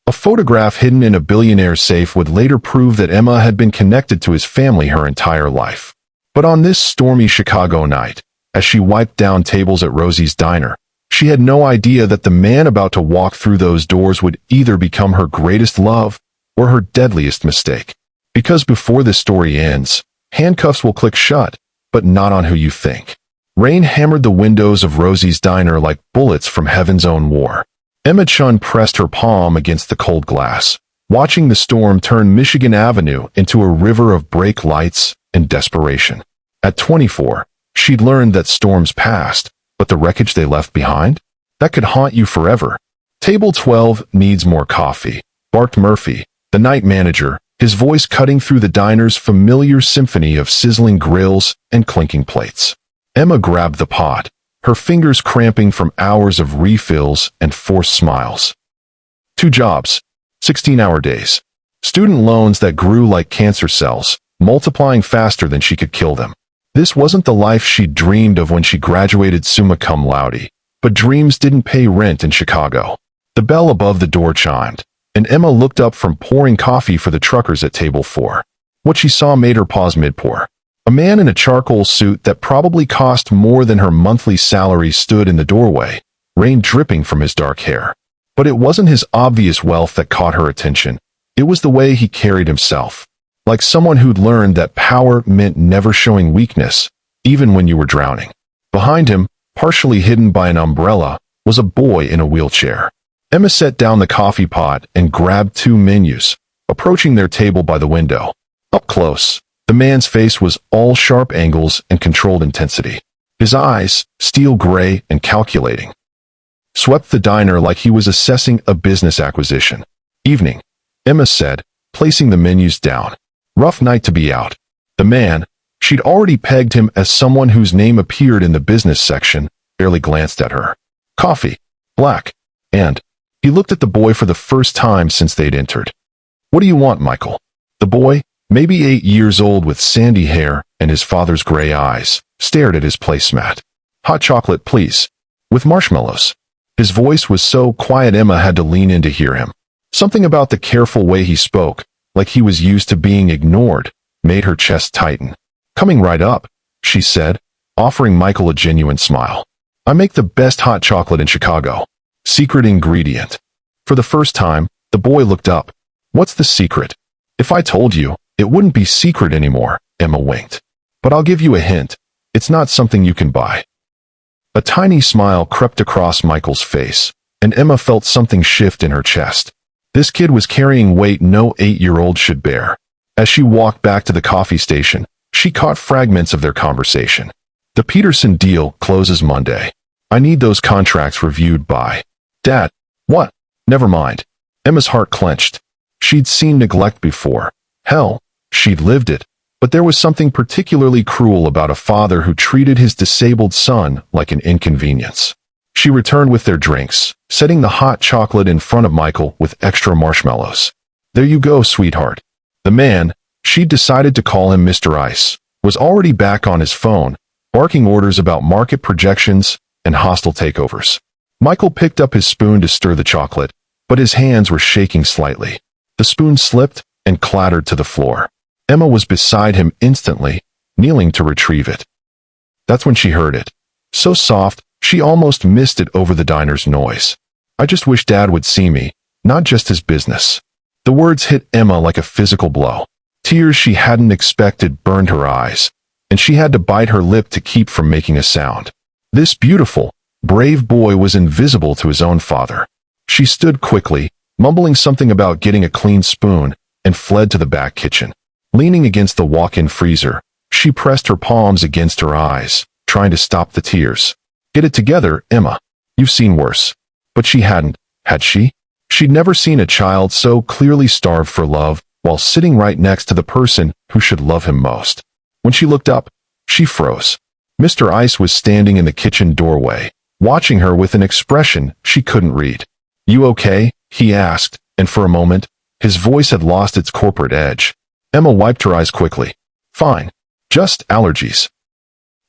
A photograph hidden in a billionaire's safe would later prove that Emma had been connected to his family her entire life. But on this stormy Chicago night, as she wiped down tables at Rosie's diner, she had no idea that the man about to walk through those doors would either become her greatest love or her deadliest mistake. Because before this story ends, handcuffs will click shut, but not on who you think. Rain hammered the windows of Rosie's diner like bullets from heaven's own war. Emma Chun pressed her palm against the cold glass, watching the storm turn Michigan Avenue into a river of brake lights and desperation. At 24, she'd learned that storms passed, but the wreckage they left behind? That could haunt you forever. Table 12 needs more coffee, barked Murphy, the night manager, his voice cutting through the diner's familiar symphony of sizzling grills and clinking plates. Emma grabbed the pot, her fingers cramping from hours of refills and forced smiles. 2 jobs, 16-hour days. Student loans that grew like cancer cells, multiplying faster than she could kill them. This wasn't the life she'd dreamed of when she graduated summa cum laude, but dreams didn't pay rent in Chicago. The bell above the door chimed, and Emma looked up from pouring coffee for the truckers at table 4. What she saw made her pause mid-pour. A man in a charcoal suit that probably cost more than her monthly salary stood in the doorway, rain dripping from his dark hair. But it wasn't his obvious wealth that caught her attention. It was the way he carried himself. Like someone who'd learned that power meant never showing weakness, even when you were drowning. Behind him, partially hidden by an umbrella, was a boy in a wheelchair. Emma set down the coffee pot and grabbed 2 menus, approaching their table by the window. Up close, the man's face was all sharp angles and controlled intensity. His eyes, steel gray and calculating, swept the diner like he was assessing a business acquisition. Evening, Emma said, placing the menus down. Rough night to be out. The man, she'd already pegged him as someone whose name appeared in the business section, barely glanced at her. Coffee. Black. And he looked at the boy for the first time since they'd entered. What do you want, Michael? The boy, maybe 8 years old with sandy hair and his father's gray eyes, stared at his placemat. Hot chocolate, please. With marshmallows. His voice was so quiet Emma had to lean in to hear him. Something about the careful way he spoke, like he was used to being ignored, made her chest tighten. Coming right up, she said, offering Michael a genuine smile. I make the best hot chocolate in Chicago. Secret ingredient. For the first time, the boy looked up. What's the secret? If I told you, it wouldn't be secret anymore, Emma winked. But I'll give you a hint. It's not something you can buy. A tiny smile crept across Michael's face, and Emma felt something shift in her chest. This kid was carrying weight no 8-year-old should bear. As she walked back to the coffee station, she caught fragments of their conversation. The Peterson deal closes Monday. I need those contracts reviewed by. Dad. What? Never mind. Emma's heart clenched. She'd seen neglect before. Hell, she'd lived it. But there was something particularly cruel about a father who treated his disabled son like an inconvenience. She returned with their drinks, setting the hot chocolate in front of Michael with extra marshmallows. There you go, sweetheart. The man, she'd decided to call him Mr. Ice, was already back on his phone, barking orders about market projections and hostile takeovers. Michael picked up his spoon to stir the chocolate, but his hands were shaking slightly. The spoon slipped and clattered to the floor. Emma was beside him instantly, kneeling to retrieve it. That's when she heard it. So soft, she almost missed it over the diner's noise. I just wish Dad would see me, not just his business. The words hit Emma like a physical blow. Tears she hadn't expected burned her eyes, and she had to bite her lip to keep from making a sound. This beautiful, brave boy was invisible to his own father. She stood quickly, mumbling something about getting a clean spoon, and fled to the back kitchen. Leaning against the walk-in freezer, she pressed her palms against her eyes, trying to stop the tears. Get it together, Emma. You've seen worse. But she hadn't, had she? She'd never seen a child so clearly starved for love while sitting right next to the person who should love him most. When she looked up, she froze. Mr. Ice was standing in the kitchen doorway, watching her with an expression she couldn't read. You okay? He asked, and for a moment, his voice had lost its corporate edge. Emma wiped her eyes quickly. Fine. Just allergies.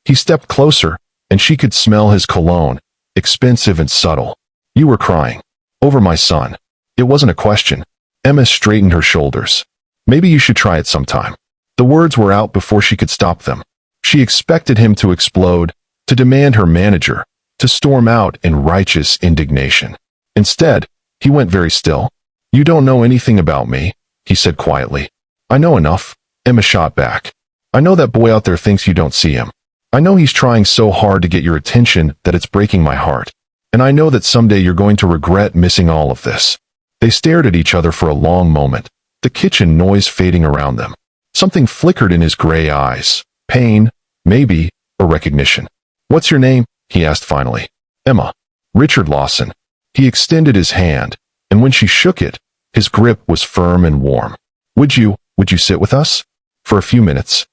He stepped closer, and she could smell his cologne, expensive and subtle. You were crying. Over my son. It wasn't a question. Emma straightened her shoulders. Maybe you should try it sometime. The words were out before she could stop them. She expected him to explode, to demand her manager, to storm out in righteous indignation. Instead, he went very still. You don't know anything about me, he said quietly. I know enough, Emma shot back. I know that boy out there thinks you don't see him. I know he's trying so hard to get your attention that it's breaking my heart. And I know that someday you're going to regret missing all of this. They stared at each other for a long moment, the kitchen noise fading around them. Something flickered in his gray eyes. Pain, maybe, or recognition. What's your name? He asked finally. Emma. Richard Lawson. He extended his hand, and when she shook it, his grip was firm and warm. Would you sit with us? For a few minutes.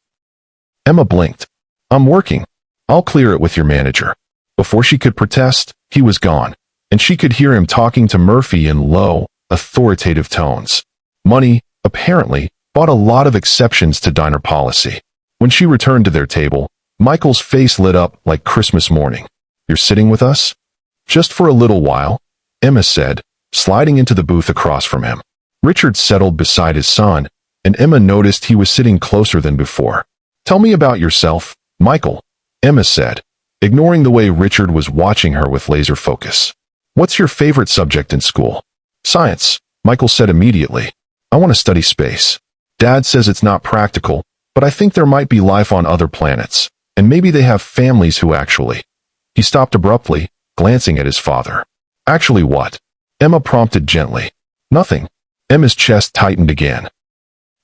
Emma blinked. I'm working. I'll clear it with your manager. Before she could protest, he was gone, and she could hear him talking to Murphy in low, authoritative tones. Money, apparently, bought a lot of exceptions to diner policy. When she returned to their table, Michael's face lit up like Christmas morning. You're sitting with us? Just for a little while, Emma said, sliding into the booth across from him. Richard settled beside his son, and Emma noticed he was sitting closer than before. Tell me about yourself, Michael, Emma said, ignoring the way Richard was watching her with laser focus. What's your favorite subject in school? Science, Michael said immediately. I want to study space. Dad says it's not practical, but I think there might be life on other planets, and maybe they have families who actually. He stopped abruptly, glancing at his father. Actually what? Emma prompted gently. Nothing. Emma's chest tightened again.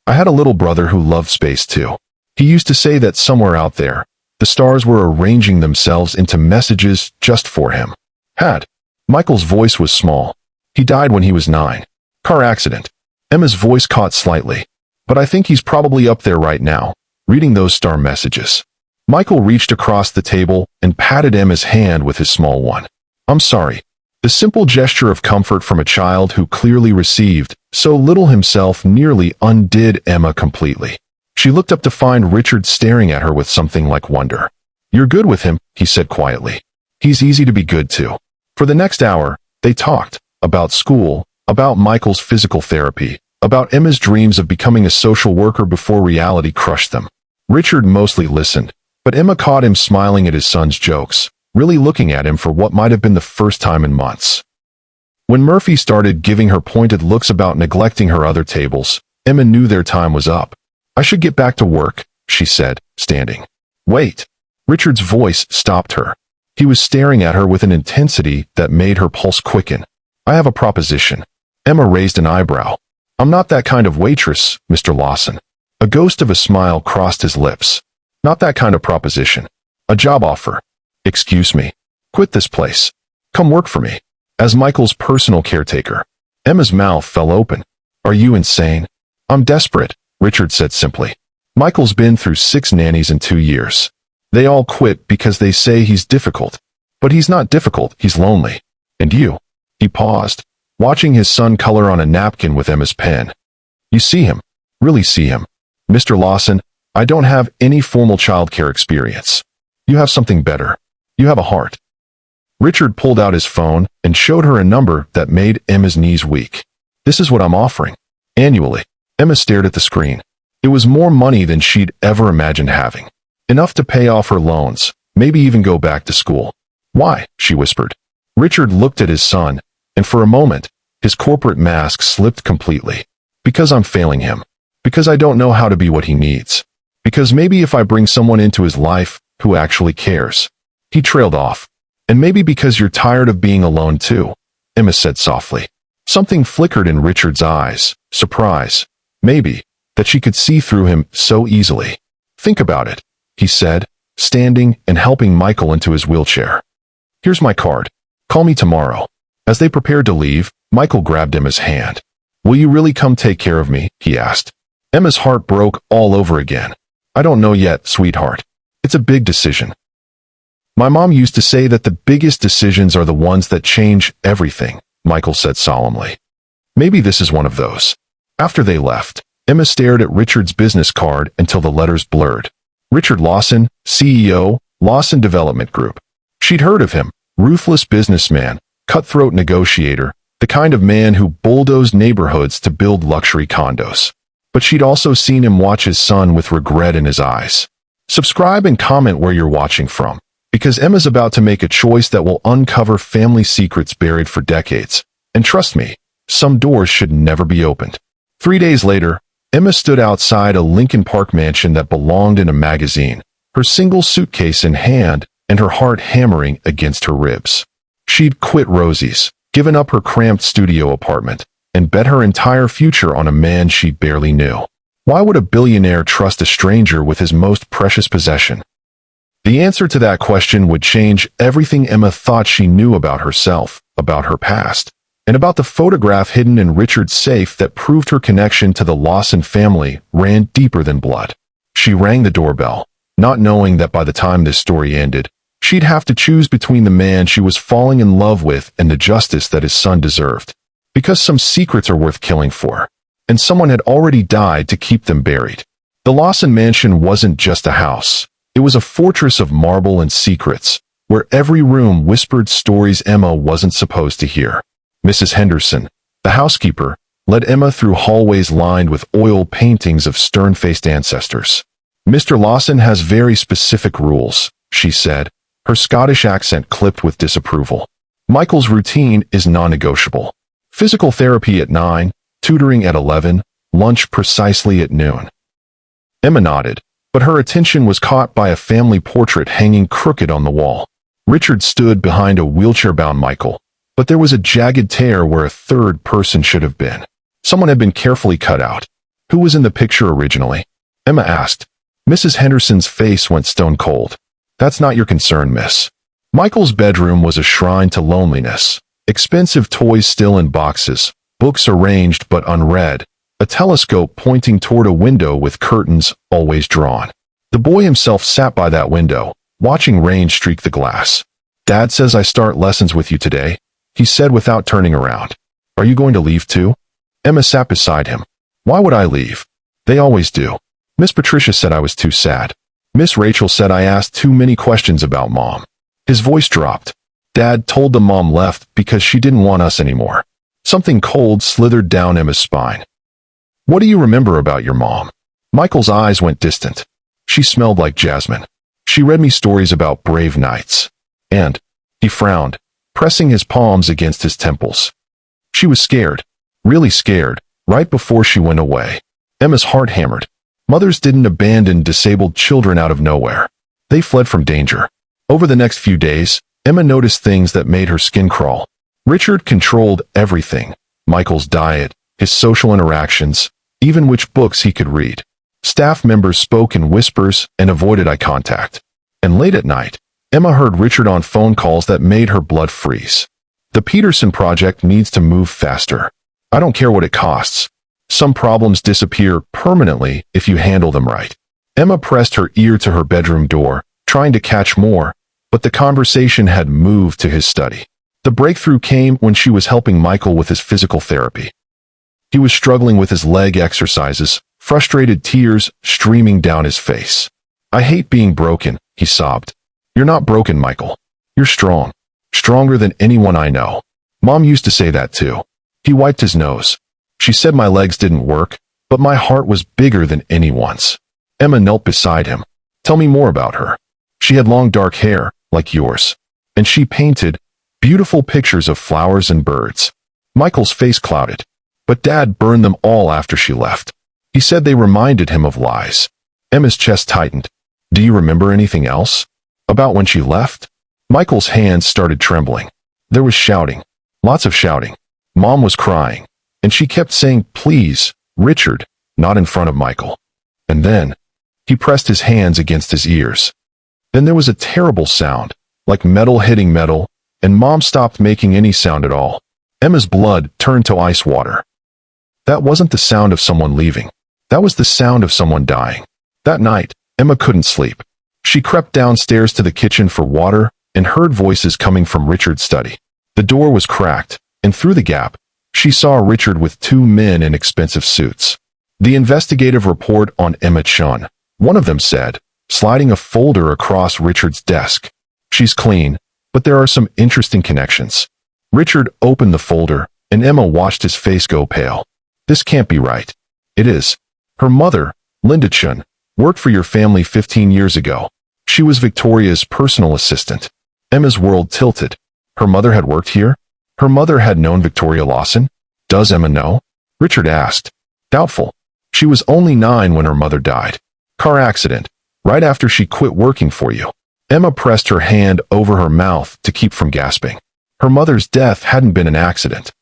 I had a little brother who loved space too. He used to say that somewhere out there, the stars were arranging themselves into messages just for him. Had. Michael's voice was small. He died when he was 9. Car accident. Emma's voice caught slightly. But I think he's probably up there right now, reading those star messages. Michael reached across the table and patted Emma's hand with his small one. I'm sorry. The simple gesture of comfort from a child who clearly received so little himself nearly undid Emma completely. She looked up to find Richard staring at her with something like wonder. You're good with him, he said quietly. He's easy to be good to. For the next hour, they talked about school, about Michael's physical therapy, about Emma's dreams of becoming a social worker before reality crushed them. Richard mostly listened, but Emma caught him smiling at his son's jokes, really looking at him for what might have been the first time in months. When Murphy started giving her pointed looks about neglecting her other tables, Emma knew their time was up. I should get back to work, she said, standing. Wait. Richard's voice stopped her. He was staring at her with an intensity that made her pulse quicken. I have a proposition. Emma raised an eyebrow. I'm not that kind of waitress, Mr. Lawson. A ghost of a smile crossed his lips. Not that kind of proposition. A job offer. Excuse me. Quit this place. Come work for me. As Michael's personal caretaker. Emma's mouth fell open. Are you insane? I'm desperate, Richard said simply. Michael's been through 6 nannies in 2 years. They all quit because they say he's difficult. But he's not difficult, he's lonely. And you? He paused, watching his son color on a napkin with Emma's pen. You see him. Really see him. Mr. Lawson, I don't have any formal childcare experience. You have something better. You have a heart. Richard pulled out his phone and showed her a number that made Emma's knees weak. This is what I'm offering. Annually. Emma stared at the screen. It was more money than she'd ever imagined having. Enough to pay off her loans, maybe even go back to school. Why? She whispered. Richard looked at his son, and for a moment, his corporate mask slipped completely. Because I'm failing him. Because I don't know how to be what he needs. Because maybe if I bring someone into his life who actually cares. He trailed off. And maybe because you're tired of being alone too, Emma said softly. Something flickered in Richard's eyes, surprise. Maybe, that she could see through him so easily. Think about it, he said, standing and helping Michael into his wheelchair. Here's my card. Call me tomorrow. As they prepared to leave, Michael grabbed Emma's hand. Will you really come take care of me? He asked. Emma's heart broke all over again. I don't know yet, sweetheart. It's a big decision. My mom used to say that the biggest decisions are the ones that change everything, Michael said solemnly. Maybe this is one of those. After they left, Emma stared at Richard's business card until the letters blurred. Richard Lawson, CEO, Lawson Development Group. She'd heard of him, ruthless businessman, cutthroat negotiator, the kind of man who bulldozed neighborhoods to build luxury condos. But she'd also seen him watch his son with regret in his eyes. Subscribe and comment where you're watching from, because Emma's about to make a choice that will uncover family secrets buried for decades. And trust me, some doors should never be opened. 3 days later, Emma stood outside a Lincoln Park mansion that belonged in a magazine, her single suitcase in hand and her heart hammering against her ribs. She'd quit Rosie's, given up her cramped studio apartment, and bet her entire future on a man she barely knew. Why would a billionaire trust a stranger with his most precious possession? The answer to that question would change everything Emma thought she knew about herself, about her past, and about the photograph hidden in Richard's safe that proved her connection to the Lawson family ran deeper than blood. She rang the doorbell, not knowing that by the time this story ended, she'd have to choose between the man she was falling in love with and the justice that his son deserved. Because some secrets are worth killing for, and someone had already died to keep them buried. The Lawson mansion wasn't just a house. It was a fortress of marble and secrets, where every room whispered stories Emma wasn't supposed to hear. Mrs. Henderson, the housekeeper, led Emma through hallways lined with oil paintings of stern-faced ancestors. "Mr. Lawson has very specific rules," she said, her Scottish accent clipped with disapproval. "Michael's routine is non-negotiable. Physical therapy at 9, tutoring at 11, lunch precisely at noon." Emma nodded, but her attention was caught by a family portrait hanging crooked on the wall. Richard stood behind a wheelchair-bound Michael, but there was a jagged tear where a third person should have been. Someone had been carefully cut out. "Who was in the picture originally?" Emma asked. Mrs. Henderson's face went stone cold. "That's not your concern, miss." Michael's bedroom was a shrine to loneliness. Expensive toys still in boxes, books arranged but unread, a telescope pointing toward a window with curtains always drawn. The boy himself sat by that window, watching rain streak the glass. "Dad says I start lessons with you today," he said without turning around. "Are you going to leave too?" Emma sat beside him. "Why would I leave? They always do. Miss Patricia said I was too sad. Miss Rachel said I asked too many questions about Mom." His voice dropped. "Dad told them Mom left because she didn't want us anymore." Something cold slithered down Emma's spine. "What do you remember about your mom?" Michael's eyes went distant. "She smelled like jasmine. She read me stories about brave knights. And," he frowned, pressing his palms against his temples, "she was scared, really scared, right before she went away." Emma's heart hammered. Mothers didn't abandon disabled children out of nowhere. They fled from danger. Over the next few days, Emma noticed things that made her skin crawl. Richard controlled everything: Michael's diet, his social interactions, even which books he could read. Staff members spoke in whispers and avoided eye contact. And late at night, Emma heard Richard on phone calls that made her blood freeze. "The Peterson project needs to move faster. I don't care what it costs. Some problems disappear permanently if you handle them right." Emma pressed her ear to her bedroom door, trying to catch more, but the conversation had moved to his study. The breakthrough came when she was helping Michael with his physical therapy. He was struggling with his leg exercises, frustrated tears streaming down his face. "I hate being broken," he sobbed. "You're not broken, Michael. You're strong. Stronger than anyone I know. Mom used to say that too." He wiped his nose. "She said my legs didn't work, but my heart was bigger than anyone's." Emma knelt beside him. "Tell me more about her." "She had long dark hair, like yours. And she painted beautiful pictures of flowers and birds." Michael's face clouded. "But Dad burned them all after she left. He said they reminded him of lies." Emma's chest tightened. "Do you remember anything else? About when she left?" Michael's hands started trembling. There was shouting. Lots of shouting. Mom was crying. And she kept saying, "Please, Richard," not in front of Michael. And then, he pressed his hands against his ears. Then there was a terrible sound, like metal hitting metal, and Mom stopped making any sound at all. Emma's blood turned to ice water. That wasn't the sound of someone leaving. That was the sound of someone dying. That night, Emma couldn't sleep. She crept downstairs to the kitchen for water and heard voices coming from Richard's study. The door was cracked, and through the gap, she saw Richard with 2 men in expensive suits. The investigative report on Emma Chun, one of them said, sliding a folder across Richard's desk. "She's clean, but there are some interesting connections." Richard opened the folder, and Emma watched his face go pale. This can't be right. It is. Her mother, Linda Chun, worked for your family 15 years ago. She was Victoria's personal assistant. Emma's world tilted. Her mother had worked here? Her mother had known Victoria Lawson? Does Emma know? Richard asked. Doubtful. She was only 9 when her mother died. Car accident, right after she quit working for you. Emma pressed her hand over her mouth to keep from gasping. Her mother's death hadn't been an accident.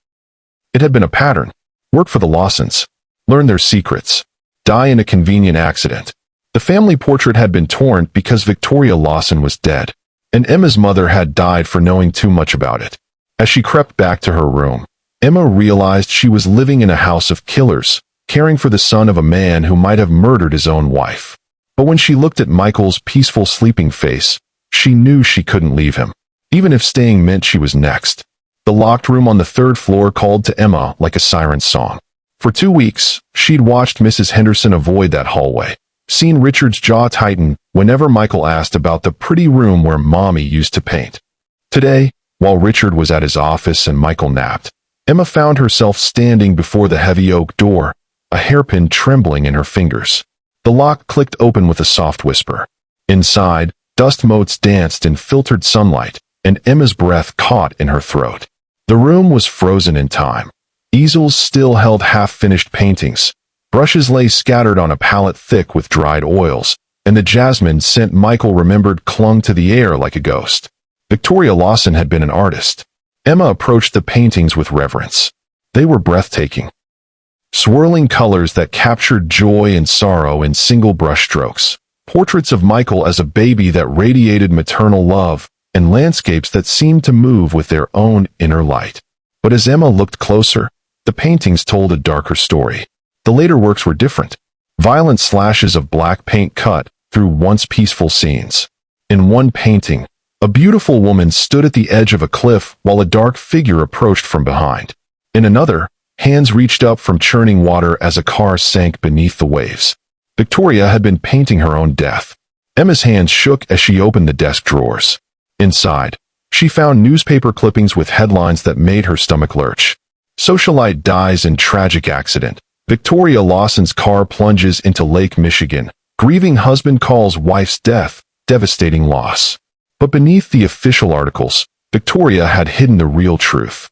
It had been a pattern. Work for the Lawsons. Learn their secrets. Die in a convenient accident. The family portrait had been torn because Victoria Lawson was dead, and Emma's mother had died for knowing too much about it. As she crept back to her room, Emma realized she was living in a house of killers, caring for the son of a man who might have murdered his own wife. But when she looked at Michael's peaceful sleeping face, she knew she couldn't leave him, even if staying meant she was next. The locked room on the 3rd floor called to Emma like a siren song. For 2 weeks, she'd watched Mrs. Henderson avoid that hallway, seen Richard's jaw tighten whenever Michael asked about the pretty room where Mommy used to paint. Today, while Richard was at his office and Michael napped, Emma found herself standing before the heavy oak door, a hairpin trembling in her fingers. The lock clicked open with a soft whisper. Inside, dust motes danced in filtered sunlight, and Emma's breath caught in her throat. The room was frozen in time. Easels still held half-finished paintings. Brushes lay scattered on a palette thick with dried oils, and the jasmine scent Michael remembered clung to the air like a ghost. Victoria Lawson had been an artist. Emma approached the paintings with reverence. They were breathtaking. Swirling colors that captured joy and sorrow in single brushstrokes. Portraits of Michael as a baby that radiated maternal love, and landscapes that seemed to move with their own inner light. But as Emma looked closer, the paintings told a darker story. The later works were different. Violent slashes of black paint cut through once peaceful scenes. In one painting, a beautiful woman stood at the edge of a cliff while a dark figure approached from behind. In another, hands reached up from churning water as a car sank beneath the waves. Victoria had been painting her own death. Emma's hands shook as she opened the desk drawers. Inside, she found newspaper clippings with headlines that made her stomach lurch. Socialite dies in tragic accident. Victoria Lawson's car plunges into Lake Michigan. Grieving husband calls wife's death devastating loss. But beneath the official articles, Victoria had hidden the real truth.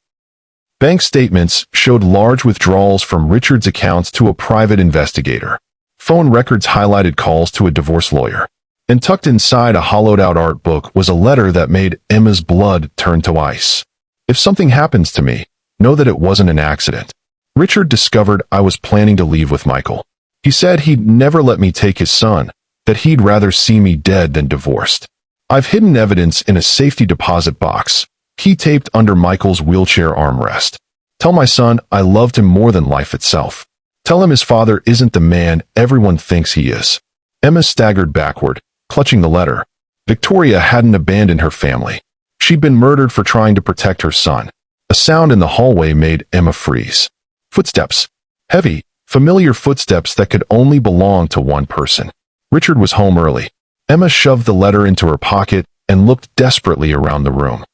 Bank statements showed large withdrawals from Richard's accounts to a private investigator. Phone records highlighted calls to a divorce lawyer. And tucked inside a hollowed-out art book was a letter that made Emma's blood turn to ice. If something happens to me, know that it wasn't an accident. Richard discovered I was planning to leave with Michael. He said he'd never let me take his son, that he'd rather see me dead than divorced. I've hidden evidence in a safety deposit box, key taped under Michael's wheelchair armrest. Tell my son I loved him more than life itself. Tell him his father isn't the man everyone thinks he is. Emma staggered backward, clutching the letter. Victoria hadn't abandoned her family. She'd been murdered for trying to protect her son. A sound in the hallway made Emma freeze. Footsteps. Heavy, familiar footsteps that could only belong to one person. Richard was home early. Emma shoved the letter into her pocket and looked desperately around the room.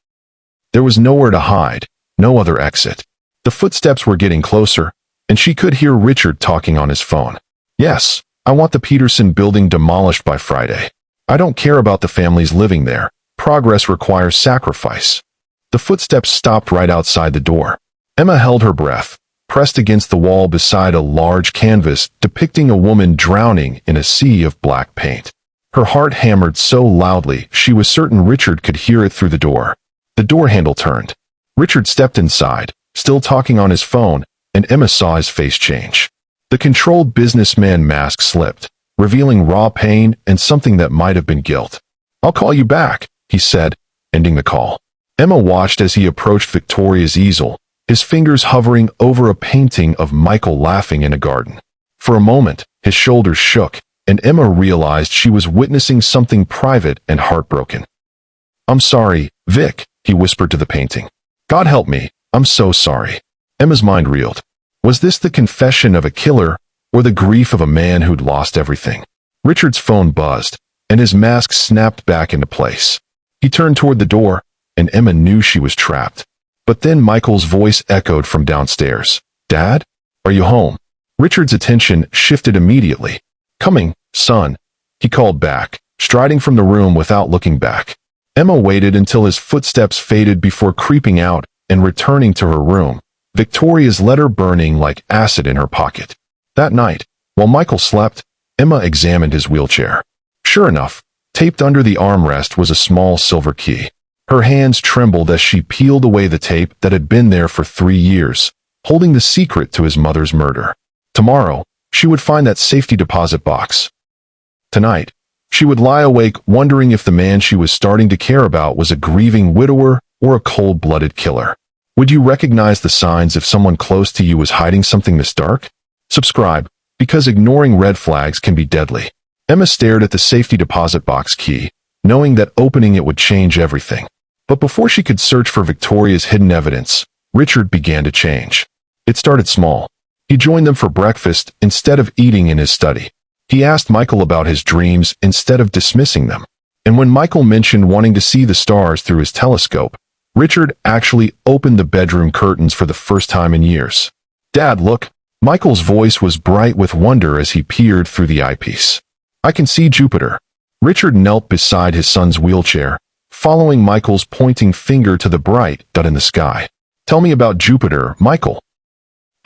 There was nowhere to hide, no other exit. The footsteps were getting closer, and she could hear Richard talking on his phone. Yes, I want the Peterson building demolished by Friday. I don't care about the families living there. Progress requires sacrifice. The footsteps stopped right outside the door. Emma held her breath, pressed against the wall beside a large canvas depicting a woman drowning in a sea of black paint. Her heart hammered so loudly she was certain Richard could hear it through the door. The door handle turned. Richard stepped inside, still talking on his phone, and Emma saw his face change. The controlled businessman mask slipped, revealing raw pain and something that might have been guilt. I'll call you back, he said, ending the call. Emma watched as he approached Victoria's easel, his fingers hovering over a painting of Michael laughing in a garden. For a moment, his shoulders shook, and Emma realized she was witnessing something private and heartbroken. I'm sorry, Vic, he whispered to the painting. God help me, I'm so sorry. Emma's mind reeled. Was this the confession of a killer, or the grief of a man who'd lost everything? Richard's phone buzzed, and his mask snapped back into place. He turned toward the door, and Emma knew she was trapped. But then Michael's voice echoed from downstairs. "Dad? Are you home?" Richard's attention shifted immediately. "Coming, son," he called back, striding from the room without looking back. Emma waited until his footsteps faded before creeping out and returning to her room, Victoria's letter burning like acid in her pocket. That night, while Michael slept, Emma examined his wheelchair. Sure enough, taped under the armrest was a small silver key. Her hands trembled as she peeled away the tape that had been there for 3 years, holding the secret to his mother's murder. Tomorrow, she would find that safety deposit box. Tonight, she would lie awake wondering if the man she was starting to care about was a grieving widower or a cold-blooded killer. Would you recognize the signs if someone close to you was hiding something this dark? Subscribe, because ignoring red flags can be deadly. Emma stared at the safety deposit box key, knowing that opening it would change everything. But before she could search for Victoria's hidden evidence, Richard began to change. It started small. He joined them for breakfast instead of eating in his study. He asked Michael about his dreams instead of dismissing them. And when Michael mentioned wanting to see the stars through his telescope, Richard actually opened the bedroom curtains for the first time in years. "Dad, look." Michael's voice was bright with wonder as he peered through the eyepiece. "I can see Jupiter." Richard knelt beside his son's wheelchair, following Michael's pointing finger to the bright dot in the sky. "Tell me about Jupiter, Michael."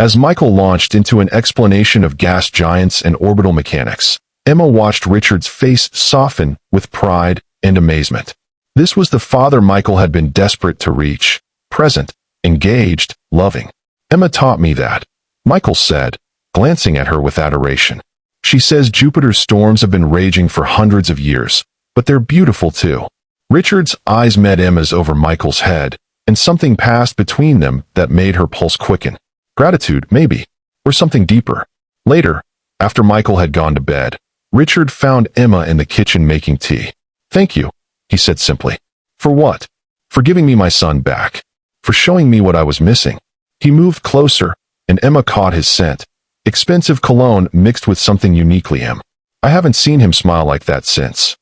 As Michael launched into an explanation of gas giants and orbital mechanics, Emma watched Richard's face soften with pride and amazement. This was the father Michael had been desperate to reach, present, engaged, loving. "Emma taught me that," Michael said, glancing at her with adoration. "She says Jupiter's storms have been raging for hundreds of years, but they're beautiful too." Richard's eyes met Emma's over Michael's head, and something passed between them that made her pulse quicken. Gratitude, maybe, or something deeper. Later, after Michael had gone to bed, Richard found Emma in the kitchen making tea. "Thank you," he said simply. "For what?" "For giving me my son back. For showing me what I was missing." He moved closer, and Emma caught his scent. Expensive cologne mixed with something uniquely him. "I haven't seen him smile like that since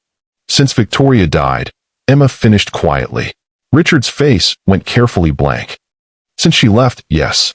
Victoria died," Emma finished quietly. Richard's face went carefully blank. "Since she left, yes."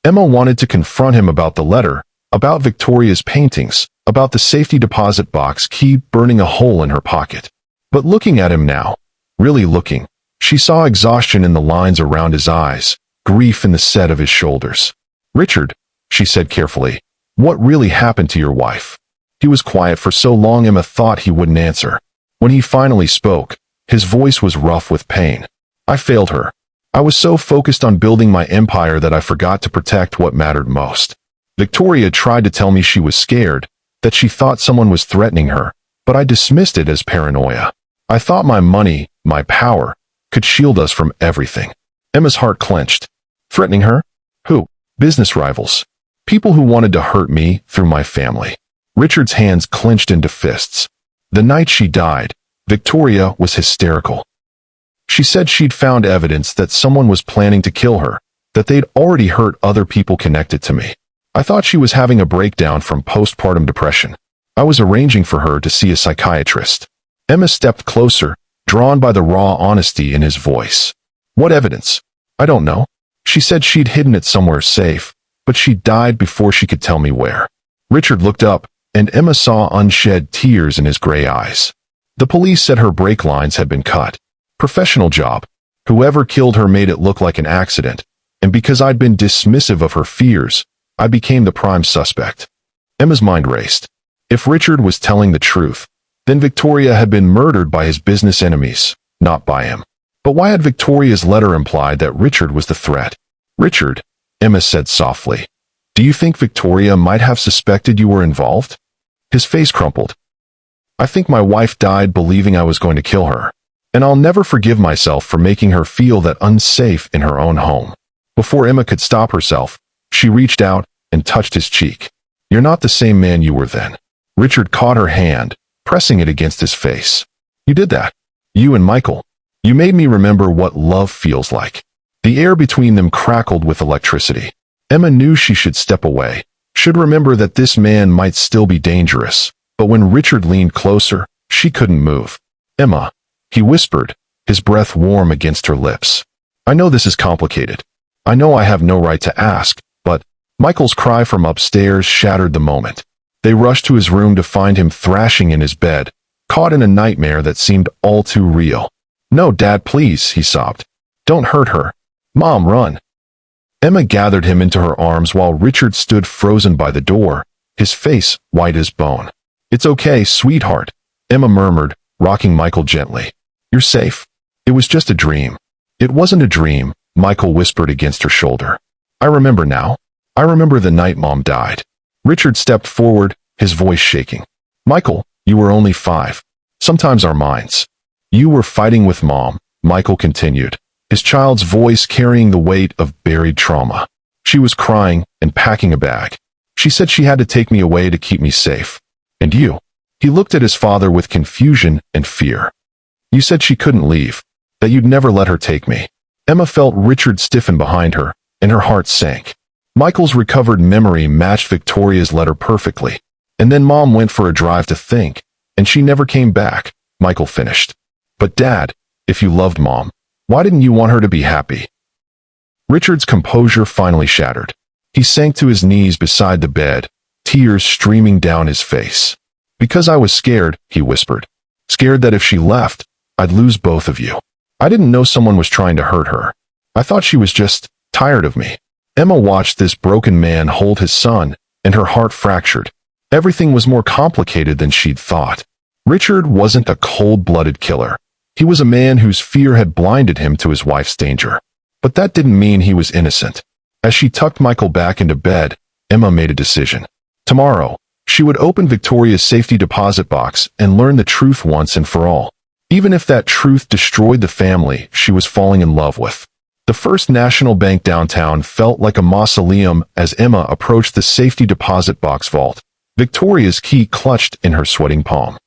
Emma wanted to confront him about the letter, about Victoria's paintings, about the safety deposit box key burning a hole in her pocket. But looking at him now, really looking, she saw exhaustion in the lines around his eyes, grief in the set of his shoulders. "Richard," she said carefully, "what really happened to your wife?" He was quiet for so long Emma thought he wouldn't answer. When he finally spoke, his voice was rough with pain. "I failed her. I was so focused on building my empire that I forgot to protect what mattered most. Victoria tried to tell me she was scared, that she thought someone was threatening her, but I dismissed it as paranoia. I thought my money, my power, could shield us from everything." Emma's heart clenched. Threatening her? Who? Business rivals. People who wanted to hurt me through my family. Richard's hands clenched into fists. The night she died, Victoria was hysterical. She said she'd found evidence that someone was planning to kill her, that they'd already hurt other people connected to me. I thought she was having a breakdown from postpartum depression. I was arranging for her to see a psychiatrist. Emma stepped closer, drawn by the raw honesty in his voice. "What evidence?" "I don't know. She said she'd hidden it somewhere safe, but she died before she could tell me where." Richard looked up, and Emma saw unshed tears in his gray eyes. "The police said her brake lines had been cut. Professional job. Whoever killed her made it look like an accident, and because I'd been dismissive of her fears, I became the prime suspect." Emma's mind raced. If Richard was telling the truth, then Victoria had been murdered by his business enemies, not by him. But why had Victoria's letter implied that Richard was the threat? "Richard," Emma said softly, "do you think Victoria might have suspected you were involved?" His face crumpled. "I think my wife died believing I was going to kill her. And I'll never forgive myself for making her feel that unsafe in her own home." Before Emma could stop herself, she reached out and touched his cheek. "You're not the same man you were then." Richard caught her hand, pressing it against his face. "You did that. You and Michael. You made me remember what love feels like." The air between them crackled with electricity. Emma knew she should step away, should remember that this man might still be dangerous. But when Richard leaned closer, she couldn't move. "Emma," he whispered, his breath warm against her lips. I know this is complicated. I know I have no right to ask, but Michael's cry from upstairs shattered the moment. They rushed to his room to find him thrashing in his bed, caught in a nightmare that seemed all too real. "No, Dad, please," he sobbed. "Don't hurt her. Mom, run." Emma gathered him into her arms while Richard stood frozen by the door, his face white as bone. "It's okay, sweetheart," Emma murmured, rocking Michael gently. "You're safe. It was just a dream." "It wasn't a dream," Michael whispered against her shoulder. "I remember now. I remember the night Mom died." Richard stepped forward, his voice shaking. "Michael, you were only 5. Sometimes our minds." "You were fighting with Mom," Michael continued, his child's voice carrying the weight of buried trauma. "She was crying and packing a bag. She said she had to take me away to keep me safe. And you?" He looked at his father with confusion and fear. "You said she couldn't leave, that you'd never let her take me." Emma felt Richard stiffen behind her, and her heart sank. Michael's recovered memory matched Victoria's letter perfectly. "And then Mom went for a drive to think, and she never came back," Michael finished. "But Dad, if you loved Mom, why didn't you want her to be happy?" Richard's composure finally shattered. He sank to his knees beside the bed, tears streaming down his face. "Because I was scared," he whispered. "Scared that if she left, I'd lose both of you. I didn't know someone was trying to hurt her. I thought she was just tired of me." Emma watched this broken man hold his son, and her heart fractured. Everything was more complicated than she'd thought. Richard wasn't a cold-blooded killer. He was a man whose fear had blinded him to his wife's danger. But that didn't mean he was innocent. As she tucked Michael back into bed, Emma made a decision. Tomorrow, she would open Victoria's safety deposit box and learn the truth once and for all. Even if that truth destroyed the family she was falling in love with. The First National Bank downtown felt like a mausoleum as Emma approached the safety deposit box vault, Victoria's key clutched in her sweating palm.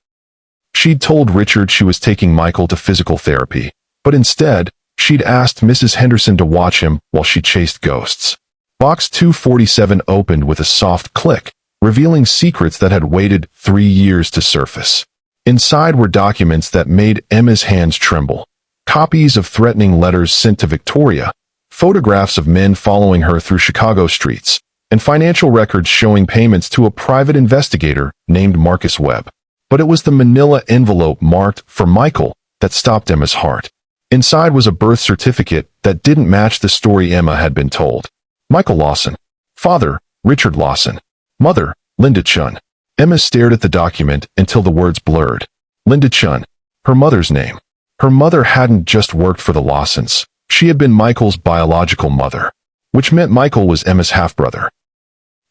She'd told Richard she was taking Michael to physical therapy, but instead, she'd asked Mrs. Henderson to watch him while she chased ghosts. Box 247 opened with a soft click, revealing secrets that had waited 3 years to surface. Inside were documents that made Emma's hands tremble. Copies of threatening letters sent to Victoria, photographs of men following her through Chicago streets, and financial records showing payments to a private investigator named Marcus Webb. But it was the manila envelope marked for Michael that stopped Emma's heart. Inside was a birth certificate that didn't match the story Emma had been told. Michael Lawson. Father, Richard Lawson. Mother, Linda Chun. Emma stared at the document until the words blurred. Linda Chun. Her mother's name. Her mother hadn't just worked for the Lawsons. She had been Michael's biological mother, which meant Michael was Emma's half-brother.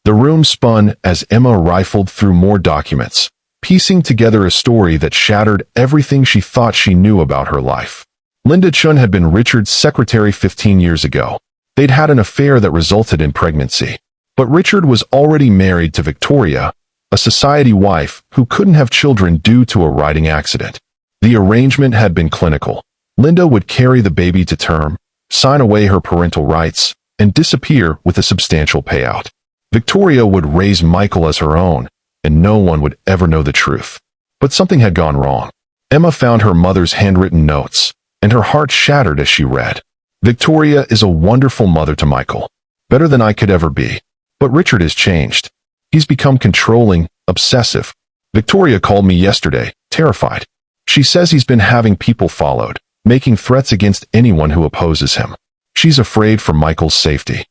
The room spun as Emma rifled through more documents, piecing together a story that shattered everything she thought she knew about her life. Linda Chun had been Richard's secretary 15 years ago. They'd had an affair that resulted in pregnancy. But Richard was already married to Victoria, a society wife who couldn't have children due to a riding accident. The arrangement had been clinical. Linda would carry the baby to term, sign away her parental rights, and disappear with a substantial payout. Victoria would raise Michael as her own, and no one would ever know the truth. But something had gone wrong. Emma found her mother's handwritten notes, and her heart shattered as she read. "Victoria is a wonderful mother to Michael, better than I could ever be. But Richard has changed. He's become controlling, obsessive. Victoria called me yesterday, terrified. She says he's been having people followed, making threats against anyone who opposes him. She's afraid for Michael's safety."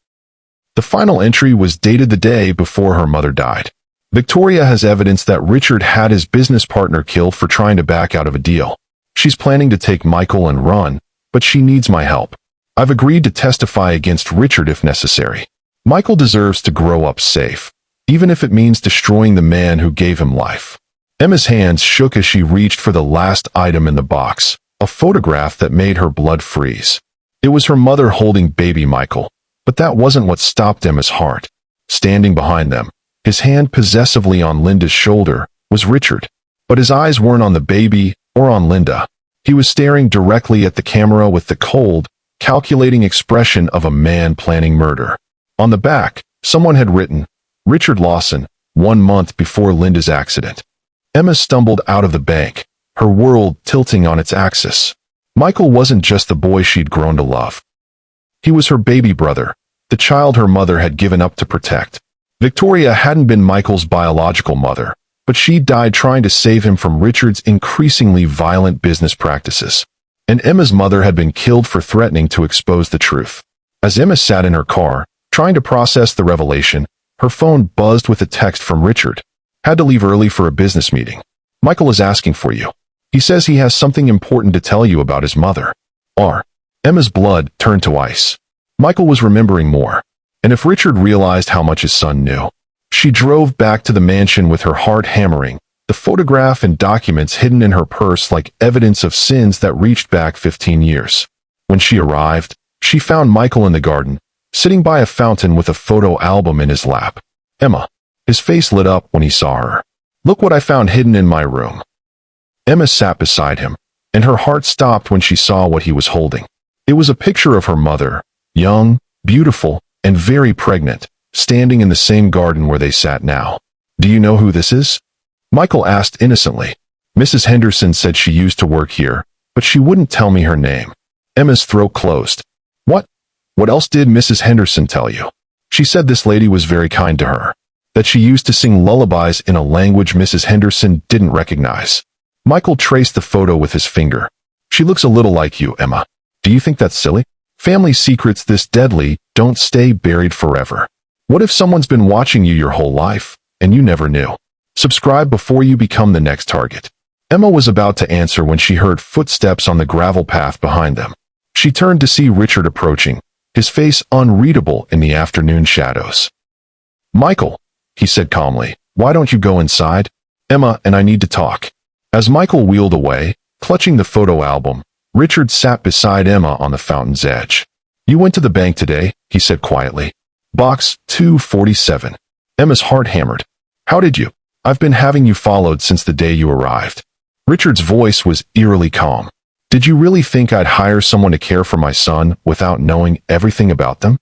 The final entry was dated the day before her mother died. Victoria has evidence that Richard had his business partner killed for trying to back out of a deal. She's planning to take Michael and run, but she needs my help. I've agreed to testify against Richard if necessary. Michael deserves to grow up safe, even if it means destroying the man who gave him life. Emma's hands shook as she reached for the last item in the box, a photograph that made her blood freeze. It was her mother holding baby Michael, but that wasn't what stopped Emma's heart. Standing behind them, his hand possessively on Linda's shoulder, was Richard. But his eyes weren't on the baby or on Linda. He was staring directly at the camera with the cold, calculating expression of a man planning murder. On the back, someone had written, "Richard Lawson, 1 month before Linda's accident." Emma stumbled out of the bank, her world tilting on its axis. Michael wasn't just the boy she'd grown to love. He was her baby brother, the child her mother had given up to protect. Victoria hadn't been Michael's biological mother, but she died trying to save him from Richard's increasingly violent business practices. And Emma's mother had been killed for threatening to expose the truth. As Emma sat in her car, trying to process the revelation, her phone buzzed with a text from Richard. Had to leave early for a business meeting. Michael is asking for you. He says he has something important to tell you about his mother. Emma's blood turned to ice. Michael was remembering more. And if Richard realized how much his son knew. She drove back to the mansion with her heart hammering, the photograph and documents hidden in her purse like evidence of sins that reached back 15 years. When she arrived, she found Michael in the garden, sitting by a fountain with a photo album in his lap. Emma. His face lit up when he saw her. Look what I found hidden in my room. Emma sat beside him, and her heart stopped when she saw what he was holding. It was a picture of her mother, young, beautiful, and very pregnant, standing in the same garden where they sat now. Do you know who this is? Michael asked innocently. Mrs. Henderson said she used to work here, but she wouldn't tell me her name. Emma's throat closed. What? What else did Mrs. Henderson tell you? She said this lady was very kind to her. That she used to sing lullabies in a language Mrs. Henderson didn't recognize. Michael traced the photo with his finger. She looks a little like you, Emma. Do you think that's silly? Family secrets this deadly don't stay buried forever. What if someone's been watching you your whole life, and you never knew? Subscribe before you become the next target. Emma was about to answer when she heard footsteps on the gravel path behind them. She turned to see Richard approaching, his face unreadable in the afternoon shadows. Michael, he said calmly, why don't you go inside? Emma and I need to talk. As Michael wheeled away, clutching the photo album, Richard sat beside Emma on the fountain's edge. You went to the bank today, he said quietly. Box 247. Emma's heart hammered. How did you? I've been having you followed since the day you arrived. Richard's voice was eerily calm. Did you really think I'd hire someone to care for my son without knowing everything about them?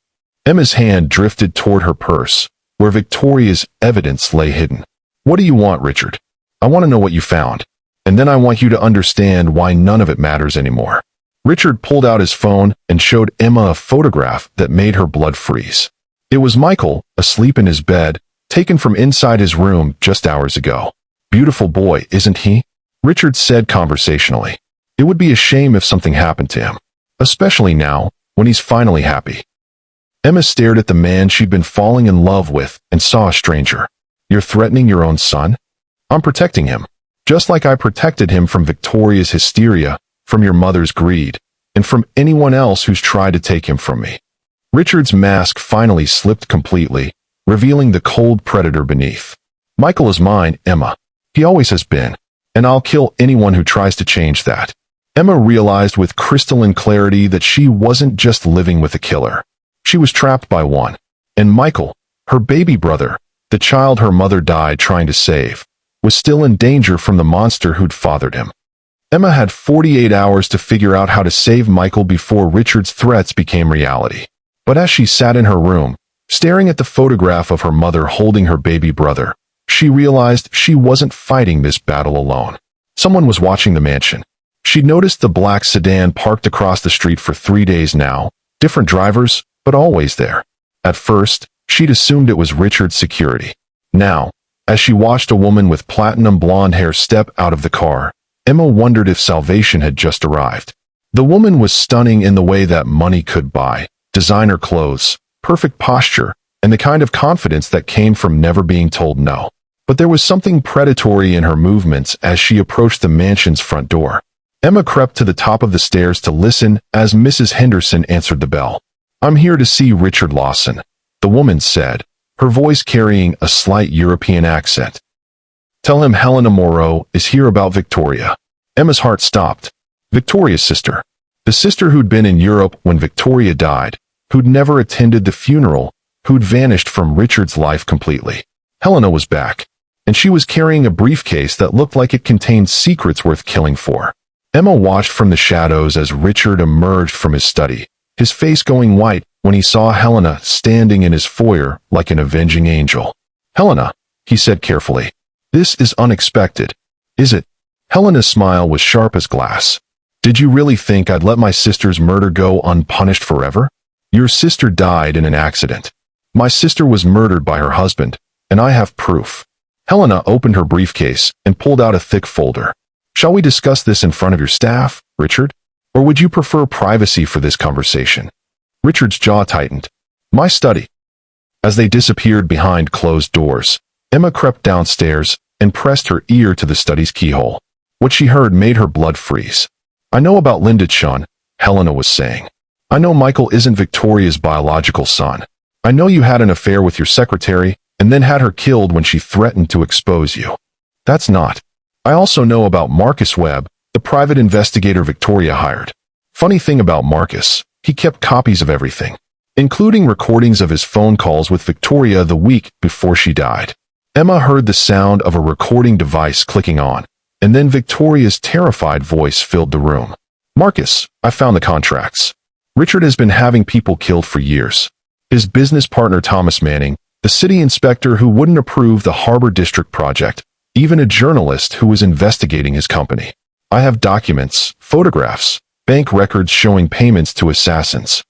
Emma's hand drifted toward her purse, where Victoria's evidence lay hidden. What do you want, Richard? I want to know what you found. And then I want you to understand why none of it matters anymore. Richard pulled out his phone and showed Emma a photograph that made her blood freeze. It was Michael, asleep in his bed, taken from inside his room just hours ago. Beautiful boy, isn't he? Richard said conversationally. It would be a shame if something happened to him. Especially now, when he's finally happy. Emma stared at the man she'd been falling in love with and saw a stranger. You're threatening your own son? I'm protecting him. Just like I protected him from Victoria's hysteria, from your mother's greed, and from anyone else who's tried to take him from me. Richard's mask finally slipped completely, revealing the cold predator beneath. Michael is mine, Emma. He always has been. And I'll kill anyone who tries to change that. Emma realized with crystalline clarity that she wasn't just living with a killer. She was trapped by one. And Michael, her baby brother, the child her mother died trying to save, was still in danger from the monster who'd fathered him. Emma had 48 hours to figure out how to save Michael before Richard's threats became reality. But as she sat in her room, staring at the photograph of her mother holding her baby brother, she realized she wasn't fighting this battle alone. Someone was watching the mansion. She'd noticed the black sedan parked across the street for 3 days now, different drivers, but always there. At first, she'd assumed it was Richard's security. Now, as she watched a woman with platinum blonde hair step out of the car, Emma wondered if salvation had just arrived. The woman was stunning in the way that money could buy, designer clothes, perfect posture, and the kind of confidence that came from never being told no. But there was something predatory in her movements as she approached the mansion's front door. Emma crept to the top of the stairs to listen as Mrs. Henderson answered the bell. I'm here to see Richard Lawson, the woman said, her voice carrying a slight European accent. Tell him Helena Moreau is here about Victoria. Emma's heart stopped. Victoria's sister. The sister who'd been in Europe when Victoria died, who'd never attended the funeral, who'd vanished from Richard's life completely. Helena was back, and she was carrying a briefcase that looked like it contained secrets worth killing for. Emma watched from the shadows as Richard emerged from his study, his face going white when he saw Helena standing in his foyer like an avenging angel. Helena, he said carefully. This is unexpected. Is it? Helena's smile was sharp as glass. Did you really think I'd let my sister's murder go unpunished forever? Your sister died in an accident. My sister was murdered by her husband, and I have proof. Helena opened her briefcase and pulled out a thick folder. Shall we discuss this in front of your staff, Richard? Or would you prefer privacy for this conversation? Richard's jaw tightened. My study. As they disappeared behind closed doors, Emma crept downstairs and pressed her ear to the study's keyhole. What she heard made her blood freeze. I know about Linda Chun, Helena was saying. I know Michael isn't Victoria's biological son. I know you had an affair with your secretary and then had her killed when she threatened to expose you. That's not. I also know about Marcus Webb, the private investigator Victoria hired. Funny thing about Marcus, he kept copies of everything, including recordings of his phone calls with Victoria the week before she died. Emma heard the sound of a recording device clicking on, and then Victoria's terrified voice filled the room. Marcus, I found the contracts. Richard has been having people killed for years. His business partner Thomas Manning, the city inspector who wouldn't approve the Harbor District project, even a journalist who was investigating his company. I have documents, photographs, bank records showing payments to assassins.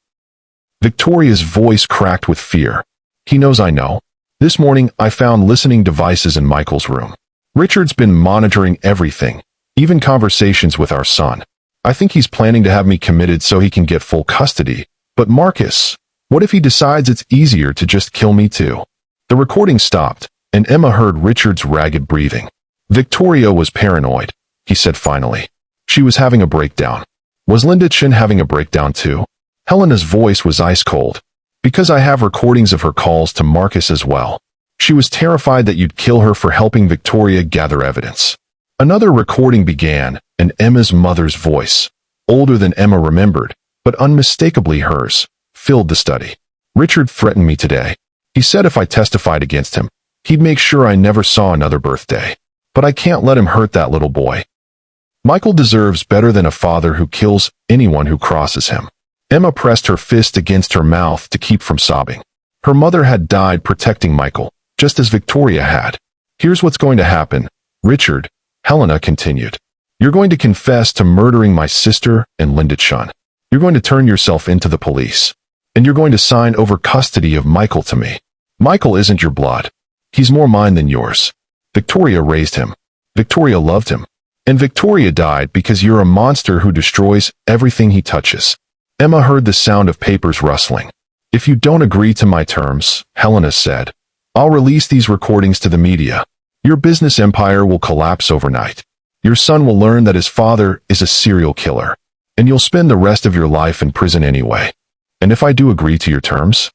Victoria's voice cracked with fear. He knows I know. This morning, I found listening devices in Michael's room. Richard's been monitoring everything, even conversations with our son. I think he's planning to have me committed so he can get full custody. But Marcus, what if he decides it's easier to just kill me too? The recording stopped, and Emma heard Richard's ragged breathing. Victoria was paranoid, he said finally. She was having a breakdown. Was Linda Chin having a breakdown too? Helena's voice was ice cold. Because I have recordings of her calls to Marcus as well. She was terrified that you'd kill her for helping Victoria gather evidence. Another recording began, and Emma's mother's voice, older than Emma remembered, but unmistakably hers, filled the study. Richard threatened me today. He said if I testified against him, he'd make sure I never saw another birthday. But I can't let him hurt that little boy. Michael deserves better than a father who kills anyone who crosses him. Emma pressed her fist against her mouth to keep from sobbing. Her mother had died protecting Michael, just as Victoria had. Here's what's going to happen, Richard, Helena continued. You're going to confess to murdering my sister and Linda Chun. You're going to turn yourself into the police. And you're going to sign over custody of Michael to me. Michael isn't your blood. He's more mine than yours. Victoria raised him. Victoria loved him. And Victoria died because you're a monster who destroys everything he touches. Emma heard the sound of papers rustling. If you don't agree to my terms, Helena said, I'll release these recordings to the media. Your business empire will collapse overnight. Your son will learn that his father is a serial killer. And you'll spend the rest of your life in prison anyway. And if I do agree to your terms?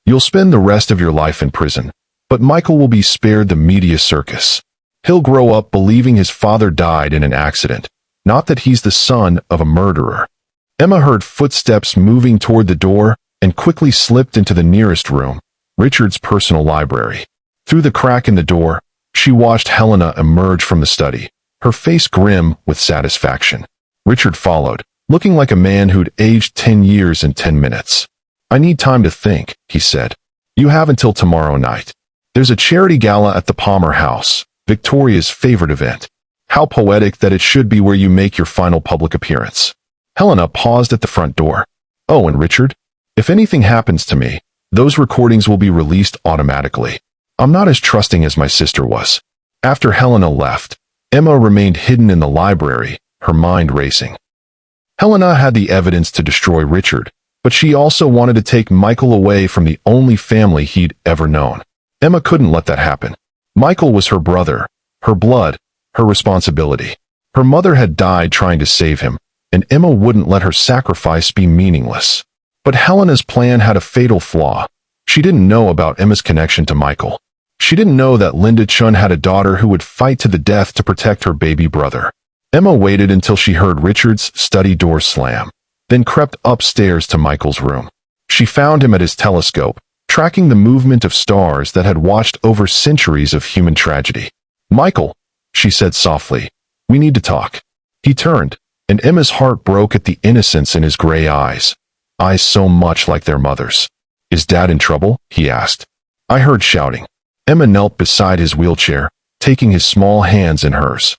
You'll spend the rest of your life in prison. But Michael will be spared the media circus. He'll grow up believing his father died in an accident, not that he's the son of a murderer. Emma heard footsteps moving toward the door and quickly slipped into the nearest room, Richard's personal library. Through the crack in the door, she watched Helena emerge from the study, her face grim with satisfaction. Richard followed, looking like a man who'd aged 10 years in 10 minutes. I need time to think, he said. You have until tomorrow night. There's a charity gala at the Palmer House, Victoria's favorite event. How poetic that it should be where you make your final public appearance. Helena paused at the front door. Oh, and Richard? If anything happens to me, those recordings will be released automatically. I'm not as trusting as my sister was. After Helena left, Emma remained hidden in the library, her mind racing. Helena had the evidence to destroy Richard, but she also wanted to take Michael away from the only family he'd ever known. Emma couldn't let that happen. Michael was her brother, her blood, her responsibility. Her mother had died trying to save him, and Emma wouldn't let her sacrifice be meaningless. But Helena's plan had a fatal flaw. She didn't know about Emma's connection to Michael. She didn't know that Linda Chun had a daughter who would fight to the death to protect her baby brother. Emma waited until she heard Richard's study door slam, then crept upstairs to Michael's room. She found him at his telescope, tracking the movement of stars that had watched over centuries of human tragedy. Michael, she said softly, we need to talk. He turned, and Emma's heart broke at the innocence in his gray eyes so much like their mother's. Is Dad in trouble? He asked. I heard shouting. Emma knelt beside his wheelchair, taking his small hands in hers.